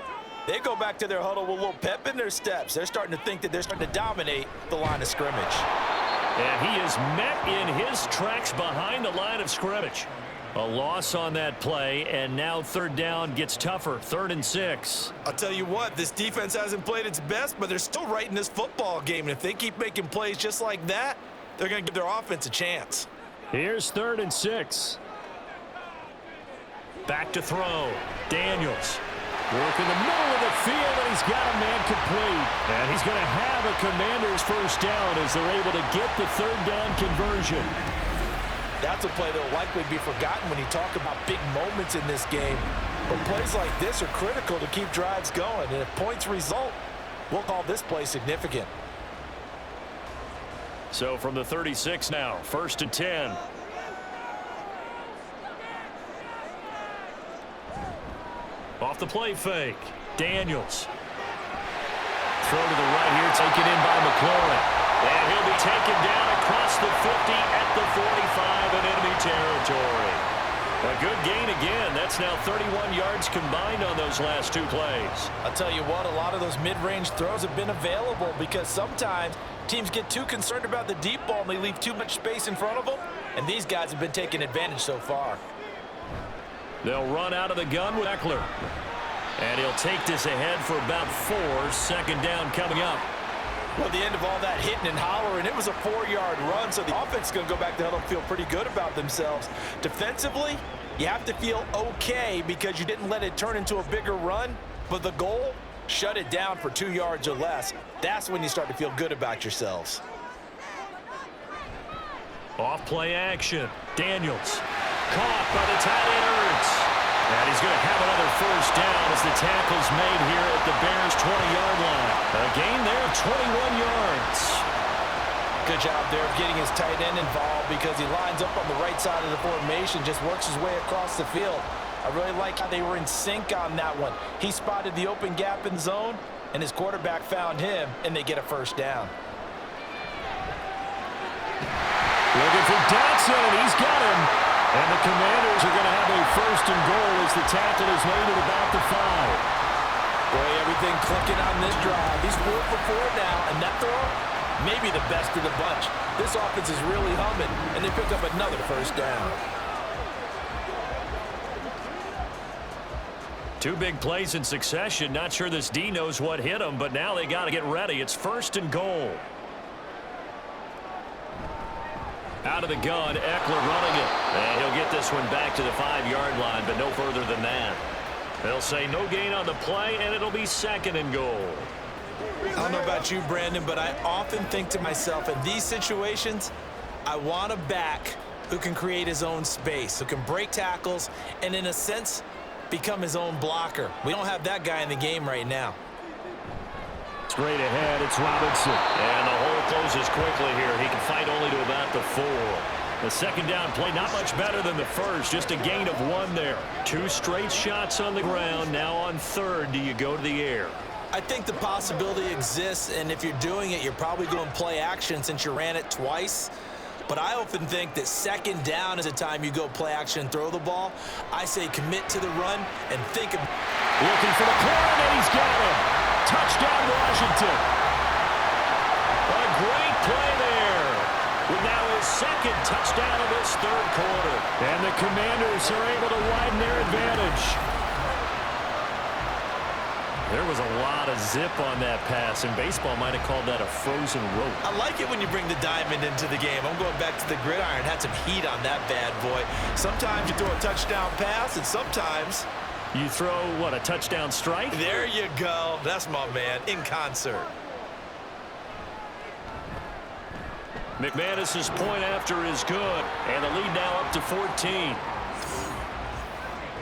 they go back to their huddle with a little pep in their steps. They're starting to think that they're starting to dominate the line of scrimmage. And he is met in his tracks behind the line of scrimmage. A loss on that play, and now third down gets tougher. 3rd and 6. I'll tell you what, this defense hasn't played its best, but they're still right in this football game. And if they keep making plays just like that, they're going to give their offense a chance. Here's 3rd and 6. Back to throw. Daniels. Work in the middle of the field, and he's got a man complete. And he's going to have a Commanders first down as they're able to get the third down conversion. That's a play that will likely be forgotten when you talk about big moments in this game. But plays like this are critical to keep drives going. And if points result, we'll call this play significant. So from the 36 now, 1st and 10. Off the play fake. Daniels. Throw to the right here, taken in by McLaurin. And he'll be taken down across the 50 at the 45 in enemy territory. A good gain again. That's now 31 yards combined on those last 2 plays. I'll tell you what, a lot of those mid-range throws have been available because sometimes teams get too concerned about the deep ball and they leave too much space in front of them. And these guys have been taking advantage so far. They'll run out of the gun with Eckler. And he'll take this ahead for about 4. 2nd down coming up. Well, the end of all that hitting and hollering, it was a 4-yard run, so the offense is going to go back to huddle and feel pretty good about themselves. Defensively, you have to feel okay because you didn't let it turn into a bigger run, but the goal, shut it down for 2 yards or less. That's when you start to feel good about yourselves. Off play action. Daniels. Caught by the tight end Ertz. And he's going to have another first down as the tackle's made here at the Bears' 20-yard line. A gain there of 21 yards. Good job there of getting his tight end involved because he lines up on the right side of the formation, just works his way across the field. I really like how they were in sync on that one. He spotted the open gap in zone, and his quarterback found him, and they get a first down. Looking for Dotson, and he's got him. And the Commanders are going to have a first and goal as the tackle is made at about the 5. Boy, everything clicking on this drive. He's 4 for 4 now, and that throw, maybe the best of the bunch. This offense is really humming, and they pick up another first down. 2 big plays in succession. Not sure this D knows what hit him, but now they got to get ready. It's first and goal. Out of the gun, Eckler running it. And he'll get this one back to the 5-yard line, but no further than that. They'll say no gain on the play, and it'll be second and goal. I don't know about you, Brandon, but I often think to myself, in these situations, I want a back who can create his own space, who can break tackles, and in a sense, become his own blocker. We don't have that guy in the game right now. Straight ahead, it's Robinson. And the hole closes quickly here. He can fight only to about the 4. The second down play, not much better than the first. Just a gain of 1 there. 2 straight shots on the ground. Now on third, do you go to the air? I think the possibility exists, and if you're doing it, you're probably going play action since you ran it twice. But I often think that second down is a time you go play action and throw the ball. I say commit to the run and think of... Looking for the corner, and he's got him. Touchdown, Washington. A great play there. With now his second touchdown of this third quarter. And the Commanders are able to widen their advantage. There was a lot of zip on that pass, and baseball might have called that a frozen rope. I like it when you bring the diamond into the game. I'm going back to the gridiron. Had some heat on that bad boy. Sometimes you throw a touchdown pass, and sometimes... You throw, what, a touchdown strike? There you go. That's my man, in concert. McManus's point after is good, and the lead now up to 14.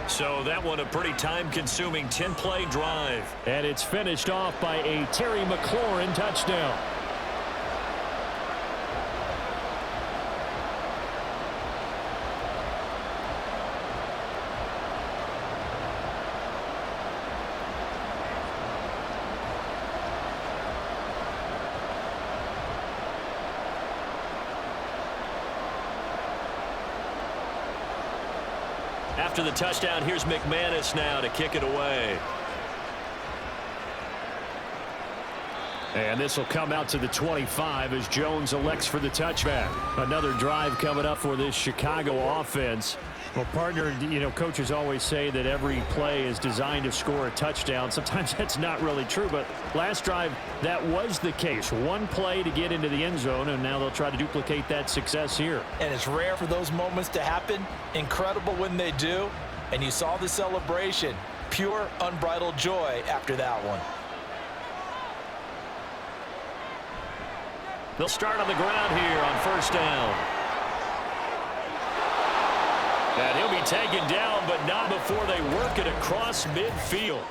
So that one a pretty time-consuming 10-play drive. And it's finished off by a Terry McLaurin touchdown. After the touchdown, here's McManus now to kick it away. And this will come out to the 25 as Jones elects for the touchback. Another drive coming up for this Chicago offense. Well, partner, you know, coaches always say that every play is designed to score a touchdown. Sometimes that's not really true, but last drive, that was the case. 1 play to get into the end zone, and now they'll try to duplicate that success here. And it's rare for those moments to happen. Incredible when they do. And you saw the celebration. Pure, unbridled joy after that one. They'll start on the ground here on first down. And he'll be taken down, but not before they work it across midfield.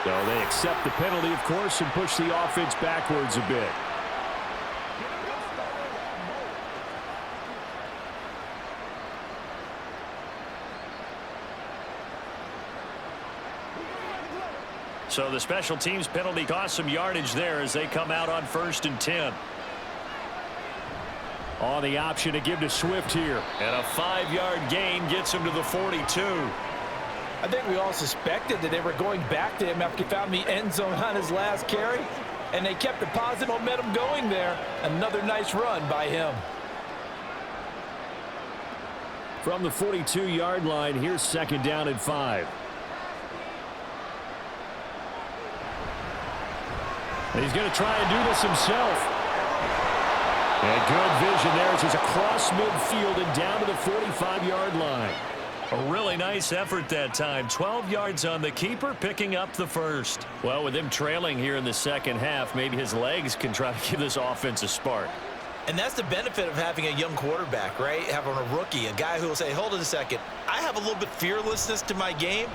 So they accept the penalty, of course, and push the offense backwards a bit. So the special teams penalty cost some yardage there as they come out on first and 10. On the option to give to Swift here. And a 5-yard gain gets him to the 42. I think we all suspected that they were going back to him after he found the end zone on his last carry. And they kept the positive momentum going there. Another nice run by him. From the 42-yard line, here's second down and 5. He's going to try and do this himself. And good vision there as he's across midfield and down to the 45-yard line. A really nice effort that time. 12 yards on the keeper, picking up the first. Well, with him trailing here in the second half, maybe his legs can try to give this offense a spark. And that's the benefit of having a young quarterback, right? Having a rookie, a guy who will say, hold it a second, I have a little bit fearlessness to my game.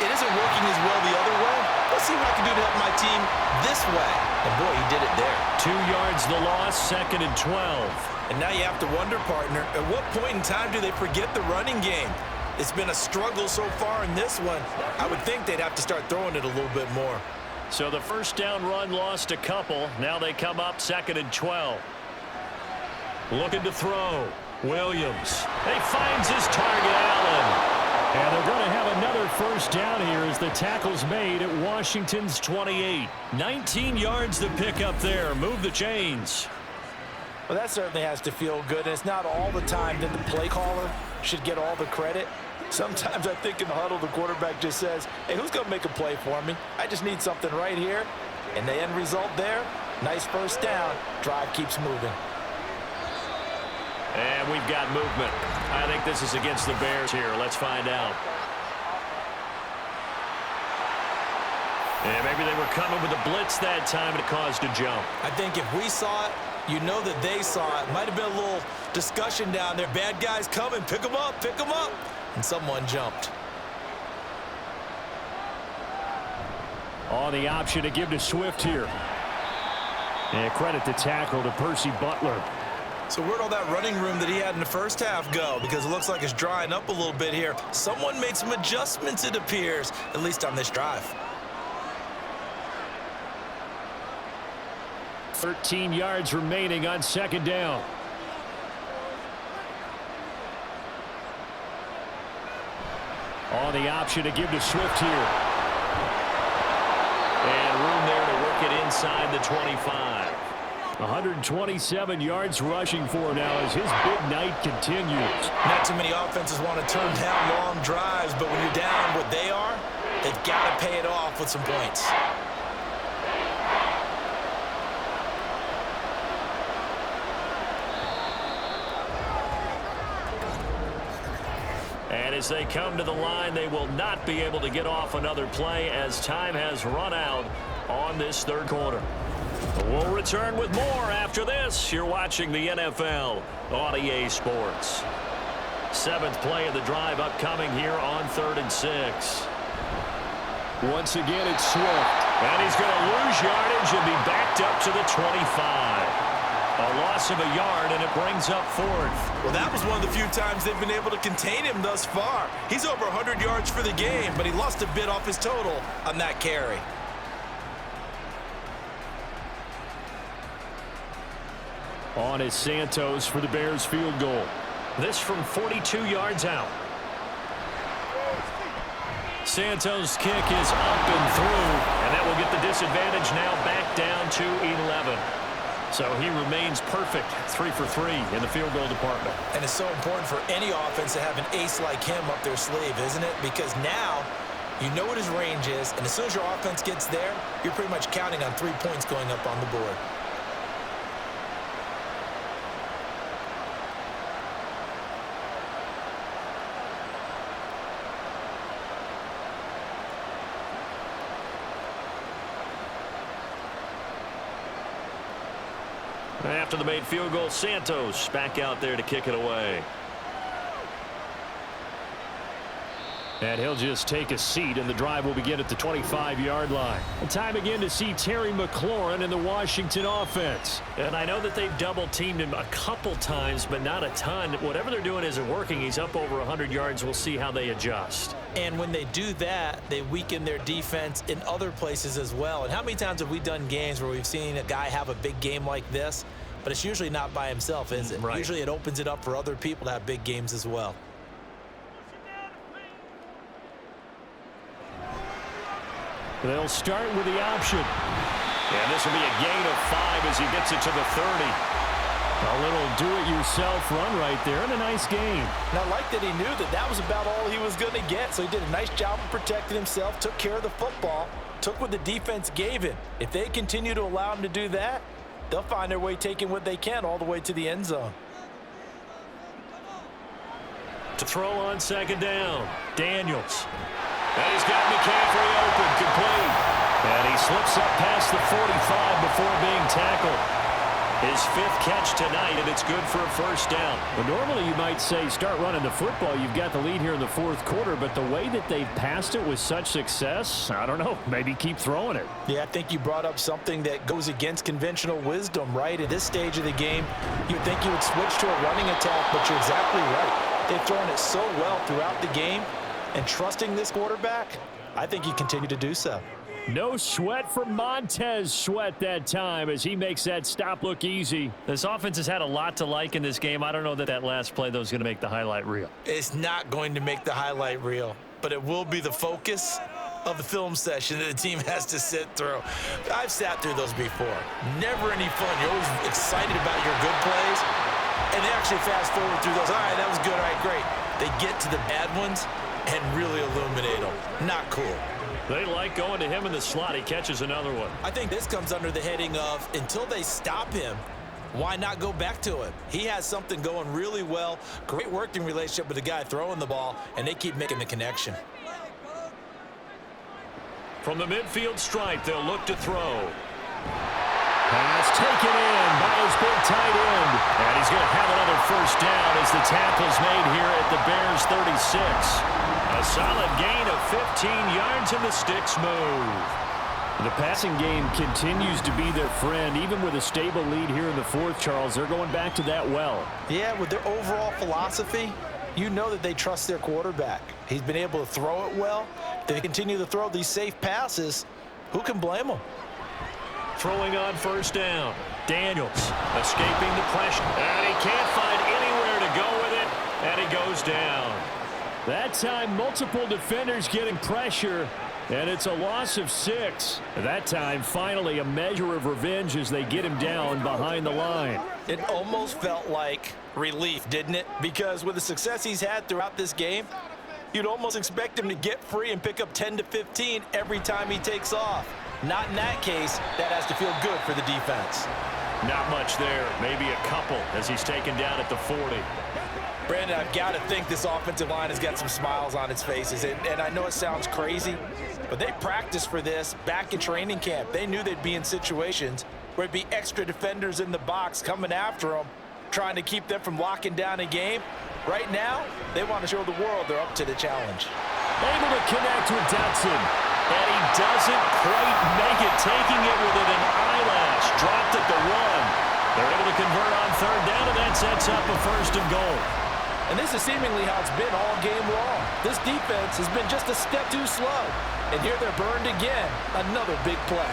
It isn't working as well the other way. Let's see what I can do to help my team this way. And boy, he did it there. 2 yards the loss, 2nd and 12. And now you have to wonder, partner, at what point in time do they forget the running game? It's been a struggle so far in this one. I would think they'd have to start throwing it a little bit more. So the first down run lost a couple. Now they come up 2nd and 12. Looking to throw. Williams. He finds his target, Allen. And they're going to have another first down here as the tackle's made at Washington's 28. 19 yards to pick up there. Move the chains. Well, that certainly has to feel good. And it's not all the time that the play caller should get all the credit. Sometimes I think in the huddle, the quarterback just says, hey, who's going to make a play for me? I just need something right here. And the end result there, nice first down. Drive keeps moving. And we've got movement. I think this is against the Bears here. Let's find out. And maybe they were coming with a blitz that time and it caused a jump. I think if we saw it, you know that they saw it. Might have been a little discussion down there. Bad guys coming. Pick them up. Pick them up. And someone jumped. On the option to give to Swift here. And credit the tackle to Percy Butler. So where'd all that running room that he had in the first half go? Because it looks like it's drying up a little bit here. Someone made some adjustments, it appears, at least on this drive. 13 yards remaining on 2nd down. On the option to give to Swift here. And room there to work it inside the 25. 127 yards rushing for now as his big night continues. Not too many offenses want to turn down long drives, but when you're down what they are, they've got to pay it off with some points. And as they come to the line, they will not be able to get off another play as time has run out on this third quarter. We'll return with more after this. You're watching the NFL on EA Sports. 7th play of the drive upcoming here on 3rd and 6. Once again, it's Swift. And he's going to lose yardage and be backed up to the 25. A loss of a yard, and it brings up 4th. Well, that was one of the few times they've been able to contain him thus far. He's over 100 yards for the game, but he lost a bit off his total on that carry. On is Santos for the Bears field goal. This from 42 yards out. Santos' kick is up and through, and that will get the disadvantage now back down to 11. So he remains perfect, 3 for 3 in the field goal department. And it's so important for any offense to have an ace like him up their sleeve, isn't it? Because now you know what his range is, and as soon as your offense gets there, you're pretty much counting on 3 points going up on the board. After the made field goal, Santos back out there to kick it away. And he'll just take a seat, and the drive will begin at the 25-yard line. Time again to see Terry McLaurin in the Washington offense. And I know that they've double-teamed him a couple times, but not a ton. Whatever they're doing isn't working. He's up over 100 yards. We'll see how they adjust. And when they do that, they weaken their defense in other places as well. And how many times have we done games where we've seen a guy have a big game like this, but it's usually not by himself, is it? Right. Usually it opens it up for other people to have big games as well. They'll start with the option. And this will be a gain of 5 as he gets it to the 30. A little do-it-yourself run right there, and a nice gain. And I like that he knew that that was about all he was going to get, so he did a nice job of protecting himself, took care of the football, took what the defense gave him. If they continue to allow him to do that, they'll find their way taking what they can all the way to the end zone. To throw on 2nd down, Daniels. And he's got McCaffrey open, complete. And he slips up past the 45 before being tackled. His 5th catch tonight, and it's good for a first down. Well, normally you might say start running the football. You've got the lead here in the 4th quarter, but the way that they've passed it with such success, I don't know, maybe keep throwing it. Yeah, I think you brought up something that goes against conventional wisdom, right? At this stage of the game, you'd think you would switch to a running attack, but you're exactly right. They've thrown it so well throughout the game, and trusting this quarterback, I think you continue to do so. No sweat for Montez Sweat that time as he makes that stop look easy. This offense has had a lot to like in this game. I don't know that that last play, though, is going to make the highlight reel. It's not going to make the highlight reel, but it will be the focus of the film session that the team has to sit through. I've sat through those before. Never any fun. You're always excited about your good plays, and they actually fast forward through those. All right, that was good. All right, great. They get to the bad ones and really illuminate them. Not cool. They like going to him in the slot. He catches another one. I think this comes under the heading of until they stop him, why not go back to him? He has something going really well. Great working relationship with the guy throwing the ball, and they keep making the connection. From the midfield stripe, they'll look to throw. Pass taken in by his big tight end. And he's going to have another first down as the tackle's made here at the Bears 36. A solid gain of 15 yards and the sticks move. The passing game continues to be their friend. Even with a stable lead here in the 4th, Charles, they're going back to that well. Yeah, with their overall philosophy, you know that they trust their quarterback. He's been able to throw it well. They continue to throw these safe passes. Who can blame them? Throwing on first down. Daniels escaping the pressure. And he can't find anywhere to go with it. And he goes down. That time, multiple defenders getting pressure, and it's a loss of 6. That time, finally, a measure of revenge as they get him down behind the line. It almost felt like relief, didn't it? Because with the success he's had throughout this game, you'd almost expect him to get free and pick up 10 to 15 every time he takes off. Not in that case. That has to feel good for the defense. Not much there. Maybe a couple as he's taken down at the 40. Brandon, I've got to think this offensive line has got some smiles on its faces. And I know it sounds crazy, but they practiced for this back in training camp. They knew they'd be in situations where it'd be extra defenders in the box coming after them, trying to keep them from locking down a game. Right now, they want to show the world they're up to the challenge. Able to connect with Dotson. And he doesn't quite make it, taking it within an eyelash. Dropped at the 1. They're able to convert on 3rd down, and that sets up a 1st and goal. And this is seemingly how it's been all game long. This defense has been just a step too slow. And here they're burned again. Another big play.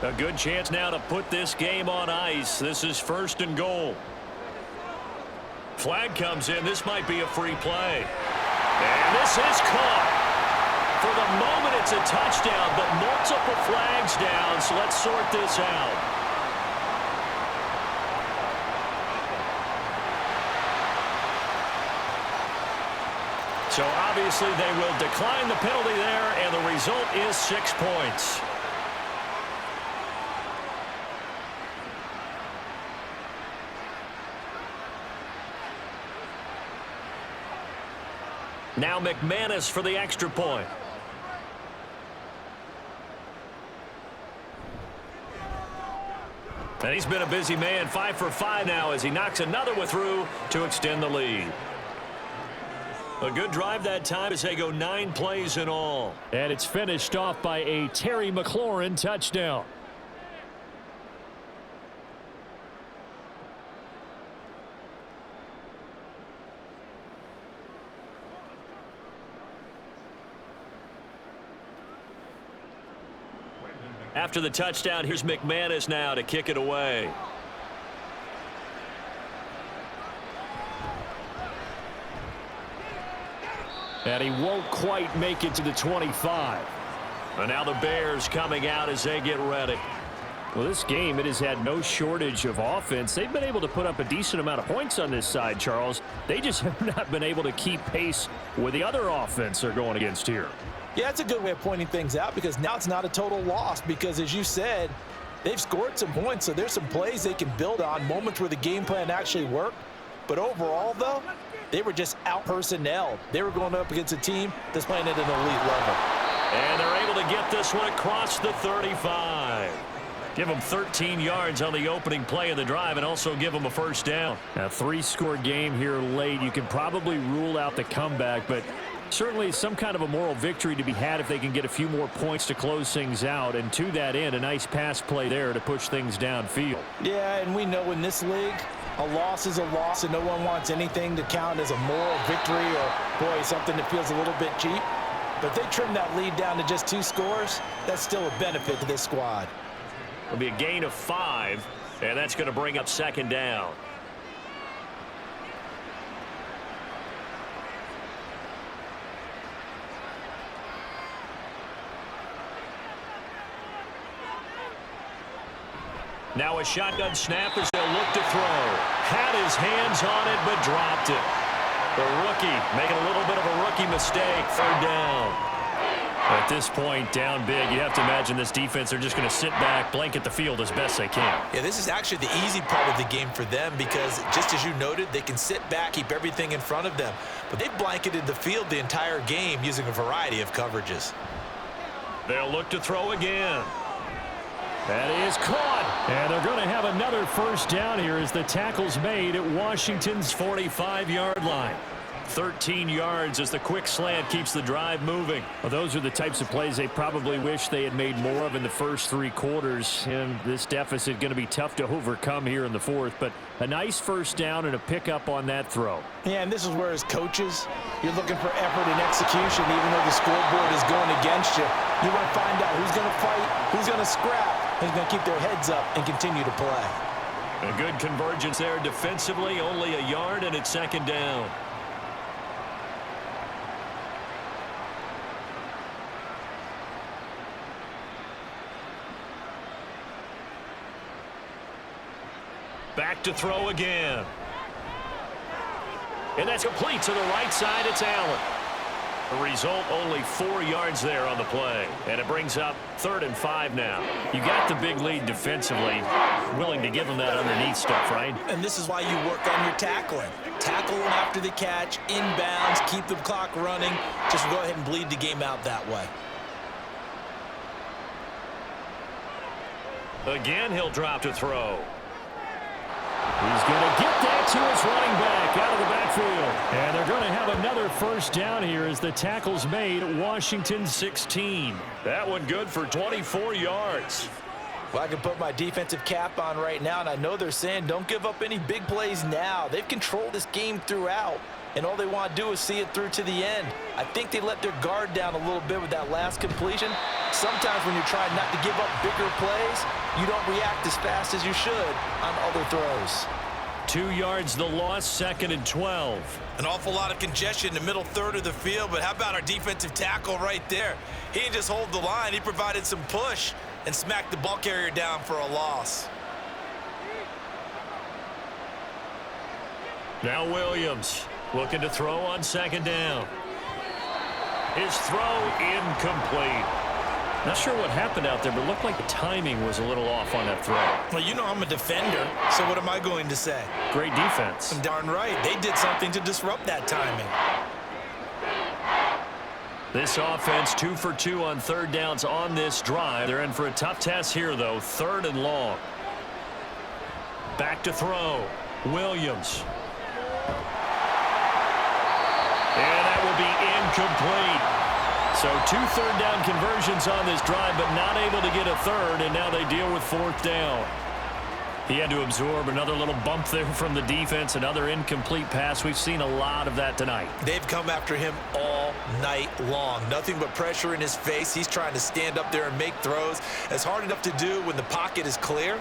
A good chance now to put this game on ice. This is 1st and goal. Flag comes in. This might be a free play. And this is caught. For the moment, it's a touchdown, but multiple flags down, so let's sort this out. So obviously they will decline the penalty there, and the result is 6 points. Now McManus for the extra point. And he's been a busy man, 5 for 5 now as he knocks another one through to extend the lead. A good drive that time as they go 9 plays in all. And it's finished off by a Terry McLaurin touchdown. After the touchdown, here's McManus now to kick it away. And he won't quite make it to the 25. And now the Bears coming out as they get ready. Well, this game, it has had no shortage of offense. They've been able to put up a decent amount of points on this side, Charles. They just have not been able to keep pace with the other offense they're going against here. Yeah, it's a good way of pointing things out because now it's not a total loss because, as you said, they've scored some points, so there's some plays they can build on, moments where the game plan actually worked. But overall, though, They were just out-personnel. They were going up against a team that's playing at an elite level. And they're able to get this one across the 35. Give them 13 yards on the opening play of the drive and also give them a first down. A 3-score game here late. You can probably rule out the comeback, but certainly some kind of a moral victory to be had if they can get a few more points to close things out. And to that end, a nice pass play there to push things downfield. Yeah, and we know in this league, a loss is a loss, and no one wants anything to count as a moral victory or, boy, something that feels a little bit cheap. But if they trim that lead down to just 2 scores, that's still a benefit to this squad. It'll be a gain of 5, and that's going to bring up second down. Now a shotgun snap as they'll look to throw. Had his hands on it, but dropped it. The rookie making a little bit of a rookie mistake. Third down. At this point, down big, you have to imagine this defense, they're just going to sit back, blanket the field as best they can. Yeah, this is actually the easy part of the game for them because, just as you noted, they can sit back, keep everything in front of them. But they've blanketed the field the entire game using a variety of coverages. They'll look to throw again. That is caught. And they're going to have another first down here as the tackle's made at Washington's 45-yard line. 13 yards as the quick slant keeps the drive moving. Well, those are the types of plays they probably wish they had made more of in the first 3 quarters. And this deficit going to be tough to overcome here in the 4th. But a nice first down and a pickup on that throw. Yeah, and this is where as coaches, you're looking for effort and execution. Even though the scoreboard is going against you, you want to find out who's going to fight, who's going to scrap, who's going to keep their heads up and continue to play. A good convergence there defensively, only a yard, and it's second down. Back to throw again. And that's complete to the right side. It's Allen. The result, only 4 yards there on the play. And it brings up 3rd and 5 now. You got the big lead defensively. Willing to give them that underneath stuff, right? And this is why you work on your tackling. Tackle them after the catch, inbounds, keep the clock running. Just go ahead and bleed the game out that way. Again, he'll drop to throw. He's going to get that to his running back out of the backfield. And they're going to have another first down here as the tackle's made at Washington 16. That one good for 24 yards. Well, I can put my defensive cap on right now, and I know they're saying don't give up any big plays now. They've controlled this game throughout, and all they want to do is see it through to the end. I think they let their guard down a little bit with that last completion. Sometimes when you're trying not to give up bigger plays, you don't react as fast as you should on other throws. 2 yards the loss, 2nd and 12. An awful lot of congestion in the middle third of the field, but how about our defensive tackle right there? He didn't just hold the line, he provided some push and smacked the ball carrier down for a loss. Now Williams looking to throw on 2nd down. His throw incomplete. Not sure what happened out there, but it looked like the timing was a little off on that throw. Well, you know I'm a defender, so what am I going to say? Great defense. Darn right. They did something to disrupt that timing. This offense 2 for 2 on 3rd downs on this drive. They're in for a tough test here, though. 3rd and long. Back to throw. Williams. And that will be incomplete. So 2 third down conversions on this drive, but not able to get a 3rd, and now they deal with 4th down. He had to absorb another little bump there from the defense, another incomplete pass. We've seen a lot of that tonight. They've come after him all night long. Nothing but pressure in his face. He's trying to stand up there and make throws. It's hard enough to do when the pocket is clear.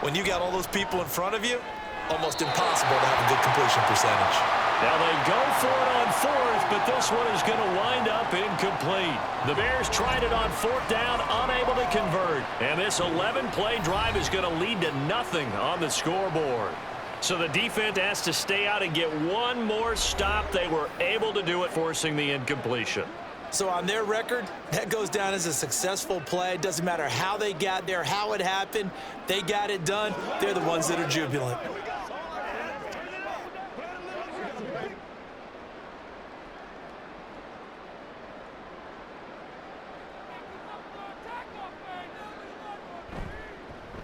When you got all those people in front of you, almost impossible to have a good completion percentage. Now they go for it on 4th, but this one is going to wind up incomplete. The Bears tried it on 4th down, unable to convert. And this 11-play drive is going to lead to nothing on the scoreboard. So the defense has to stay out and get one more stop. They were able to do it, forcing the incompletion. So on their record, that goes down as a successful play. It doesn't matter how they got there, how it happened. They got it done. They're the ones that are jubilant.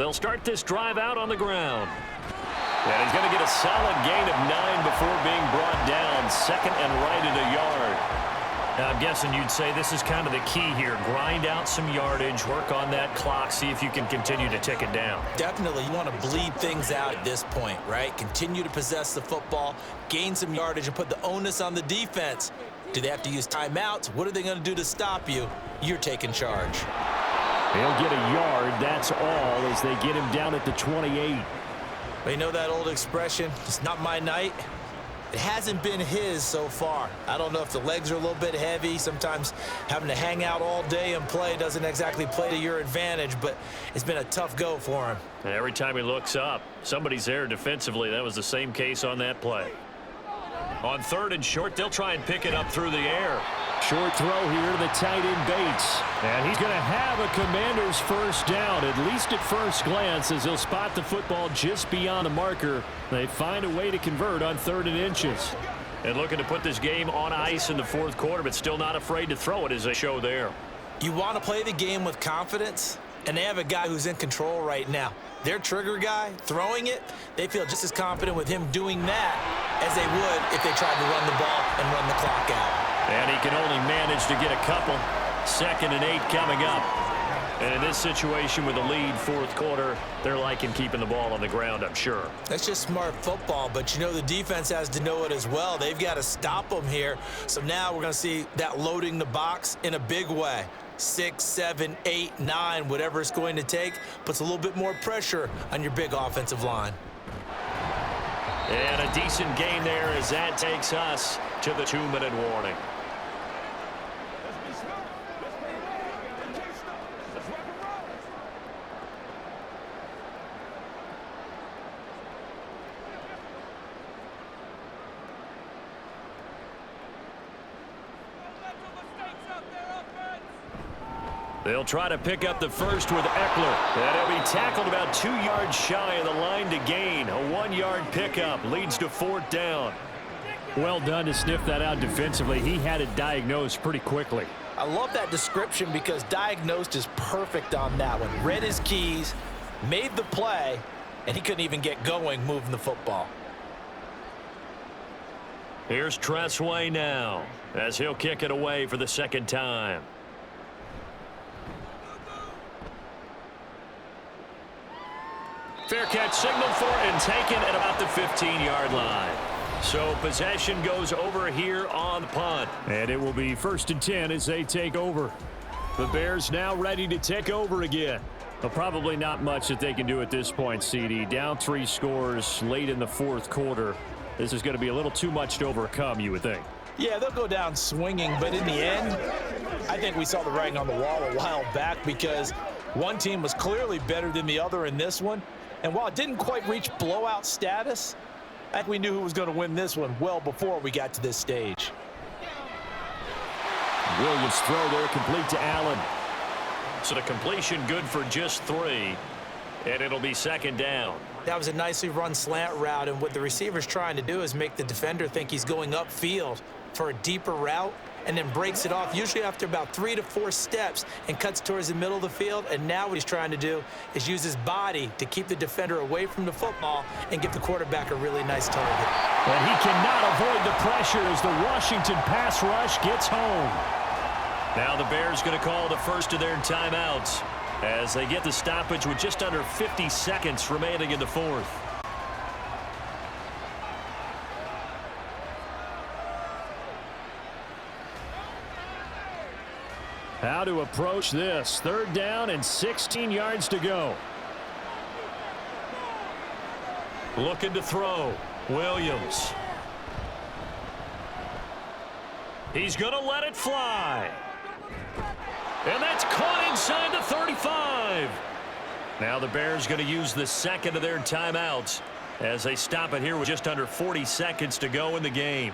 They'll start this drive out on the ground. And he's going to get a solid gain of 9 before being brought down. Second and right at a yard. Now, I'm guessing you'd say this is kind of the key here. Grind out some yardage, work on that clock, see if you can continue to tick it down. Definitely, you want to bleed things out at this point, right? Continue to possess the football, gain some yardage, and put the onus on the defense. Do they have to use timeouts? What are they going to do to stop you? You're taking charge. They'll get a yard, that's all, as they get him down at the 28. But you know that old expression, it's not my night? It hasn't been his so far. I don't know if the legs are a little bit heavy. Sometimes having to hang out all day and play doesn't exactly play to your advantage, but it's been a tough go for him. And every time he looks up, somebody's there defensively. That was the same case on that play. On 3rd and short, they'll try and pick it up through the air. Short throw here to the tight end Bates. And he's going to have a Commander's first down, at least at first glance, as he'll spot the football just beyond the marker. They find a way to convert on 3rd and inches. And looking to put this game on ice in the 4th quarter, but still not afraid to throw it as they show there. You want to play the game with confidence, and they have a guy who's in control right now. Their trigger guy, throwing it, they feel just as confident with him doing that as they would if they tried to run the ball and run the clock out. And he can only manage to get a couple. 2nd and 8 coming up. And in this situation with the lead 4th quarter, they're liking keeping the ball on the ground, I'm sure. That's just smart football, but you know the defense has to know it as well. They've got to stop them here. So now we're going to see that loading the box in a big way. 6, 7, 8, 9, whatever it's going to take, puts a little bit more pressure on your big offensive line. And a decent gain there as that takes us to the 2-minute warning. They'll try to pick up the first with Eckler. And he'll be tackled about 2 yards shy of the line to gain. A 1-yard pickup leads to 4th down. Well done to sniff that out defensively. He had it diagnosed pretty quickly. I love that description because diagnosed is perfect on that one. Read his keys, made the play, and he couldn't even get going moving the football. Here's Tressway now as he'll kick it away for the 2nd time. Fair catch signaled for and taken at about the 15-yard line. So possession goes over here on the punt. And it will be 1st and 10 as they take over. The Bears now ready to take over again. But probably not much that they can do at this point, CD. Down 3 scores late in the 4th quarter. This is going to be a little too much to overcome, you would think. Yeah, they'll go down swinging, but in the end, I think we saw the writing on the wall a while back because one team was clearly better than the other in this one. And while it didn't quite reach blowout status, I think we knew who was going to win this one well before we got to this stage. Williams throw there complete to Allen. So the completion good for just 3. And it'll be 2nd down. That was a nicely run slant route, and what the receiver's trying to do is make the defender think he's going upfield for a deeper route and then breaks it off, usually after about 3 to 4 steps, and cuts towards the middle of the field. And now what he's trying to do is use his body to keep the defender away from the football and give the quarterback a really nice target. And he cannot avoid the pressure as the Washington pass rush gets home. Now the Bears going to call the first of their timeouts as they get the stoppage with just under 50 seconds remaining in the 4th. How to approach this. 3rd down and 16 yards to go. Looking to throw. Williams. He's going to let it fly. And that's caught inside the 35. Now the Bears going to use the 2nd of their timeouts as they stop it here with just under 40 seconds to go in the game.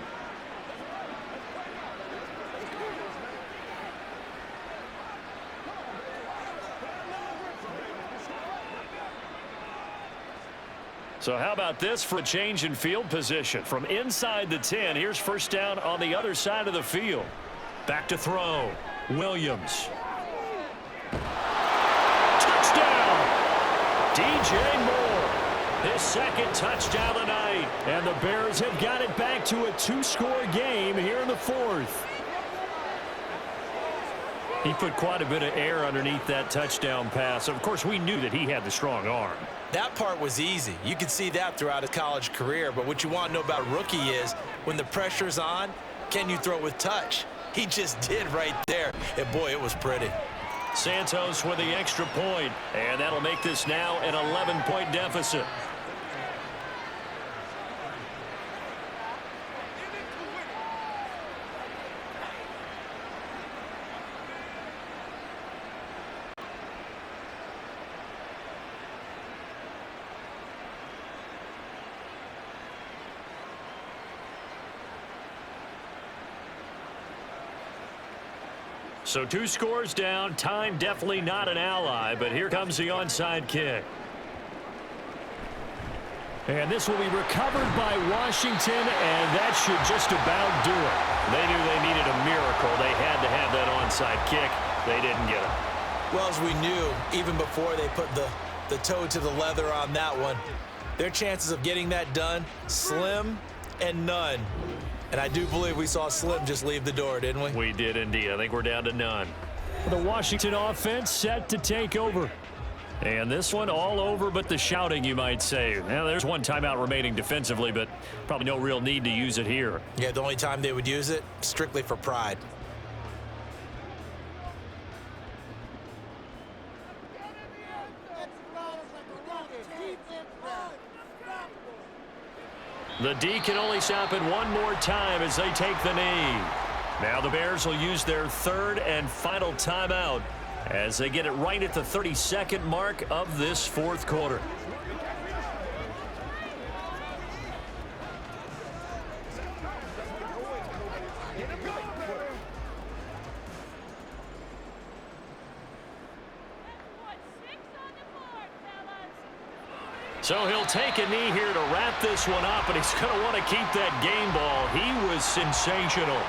So how about this for a change in field position? From inside the 10, here's 1st down on the other side of the field. Back to throw. Williams. Touchdown! DJ Moore, his second touchdown tonight. And the Bears have got it back to a 2-score game here in the fourth. He put quite a bit of air underneath that touchdown pass. Of course, we knew that he had the strong arm. That part was easy. You could see that throughout his college career. But what you want to know about rookie is when the pressure's on, can you throw with touch? He just did right there. And, boy, it was pretty. Santos with the extra point, and that'll make this now an 11-point deficit. So 2 scores down. Time definitely not an ally, but here comes the onside kick. And this will be recovered by Washington, and that should just about do it. They knew they needed a miracle. They had to have that onside kick. They didn't get it. Well, as we knew, even before they put the toe to the leather on that one, their chances of getting that done, slim and none. And I do believe we saw Slim just leave the door, didn't we? We did indeed. I think we're down to none. The Washington offense set to take over. And this one all over but the shouting, you might say. Now, there's one timeout remaining defensively, but probably no real need to use it here. Yeah, the only time they would use it, strictly for pride. The D can only stop it one more time as they take the knee. Now the Bears will use their third and final timeout as they get it right at the 32nd mark of this fourth quarter. So he'll take a knee here to wrap this one up, and he's going to want to keep that game ball. He was sensational.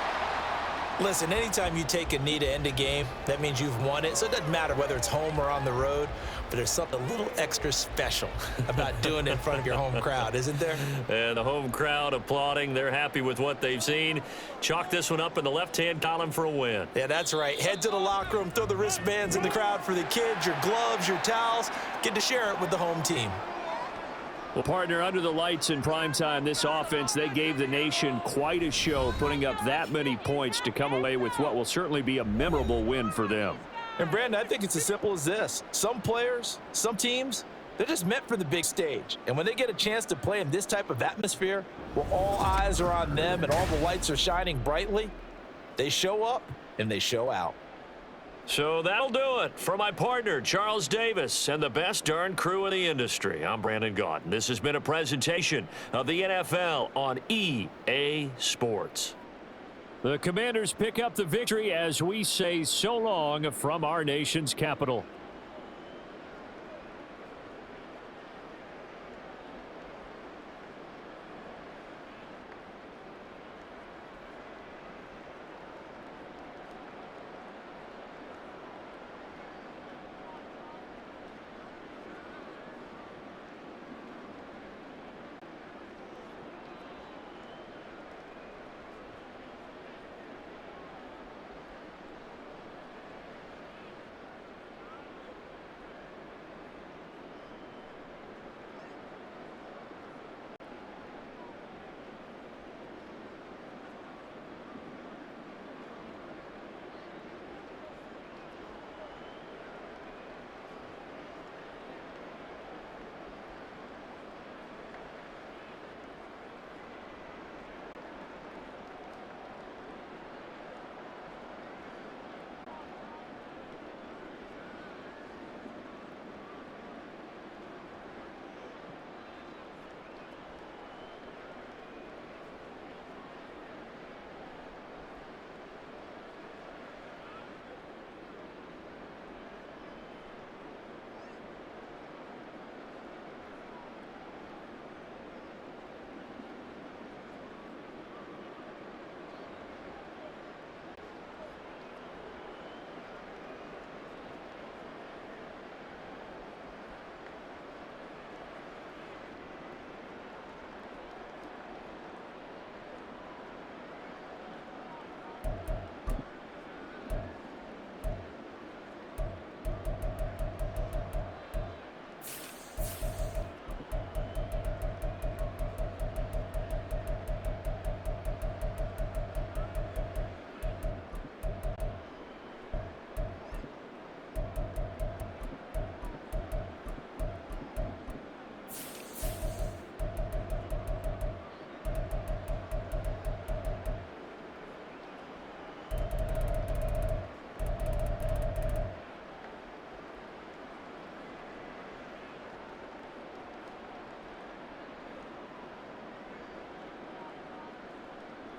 Listen, anytime you take a knee to end a game, that means you've won it. So it doesn't matter whether it's home or on the road, but there's something a little extra special about doing it in front of your home crowd, isn't there? And the home crowd applauding. They're happy with what they've seen. Chalk this one up in the left-hand column for a win. Yeah, that's right. Head to the locker room, throw the wristbands in the crowd for the kids, your gloves, your towels. Get to share it with the home team. Well, partner, under the lights in primetime, this offense, they gave the nation quite a show, putting up that many points to come away with what will certainly be a memorable win for them. And, Brandon, I think it's as simple as this. Some players, some teams, they're just meant for the big stage. And when they get a chance to play in this type of atmosphere where all eyes are on them and all the lights are shining brightly, they show up and they show out. So that'll do it for my partner, Charles Davis, and the best darn crew in the industry. I'm Brandon Gaudin. This has been a presentation of the NFL on EA Sports. The Commanders pick up the victory as we say so long from our nation's capital.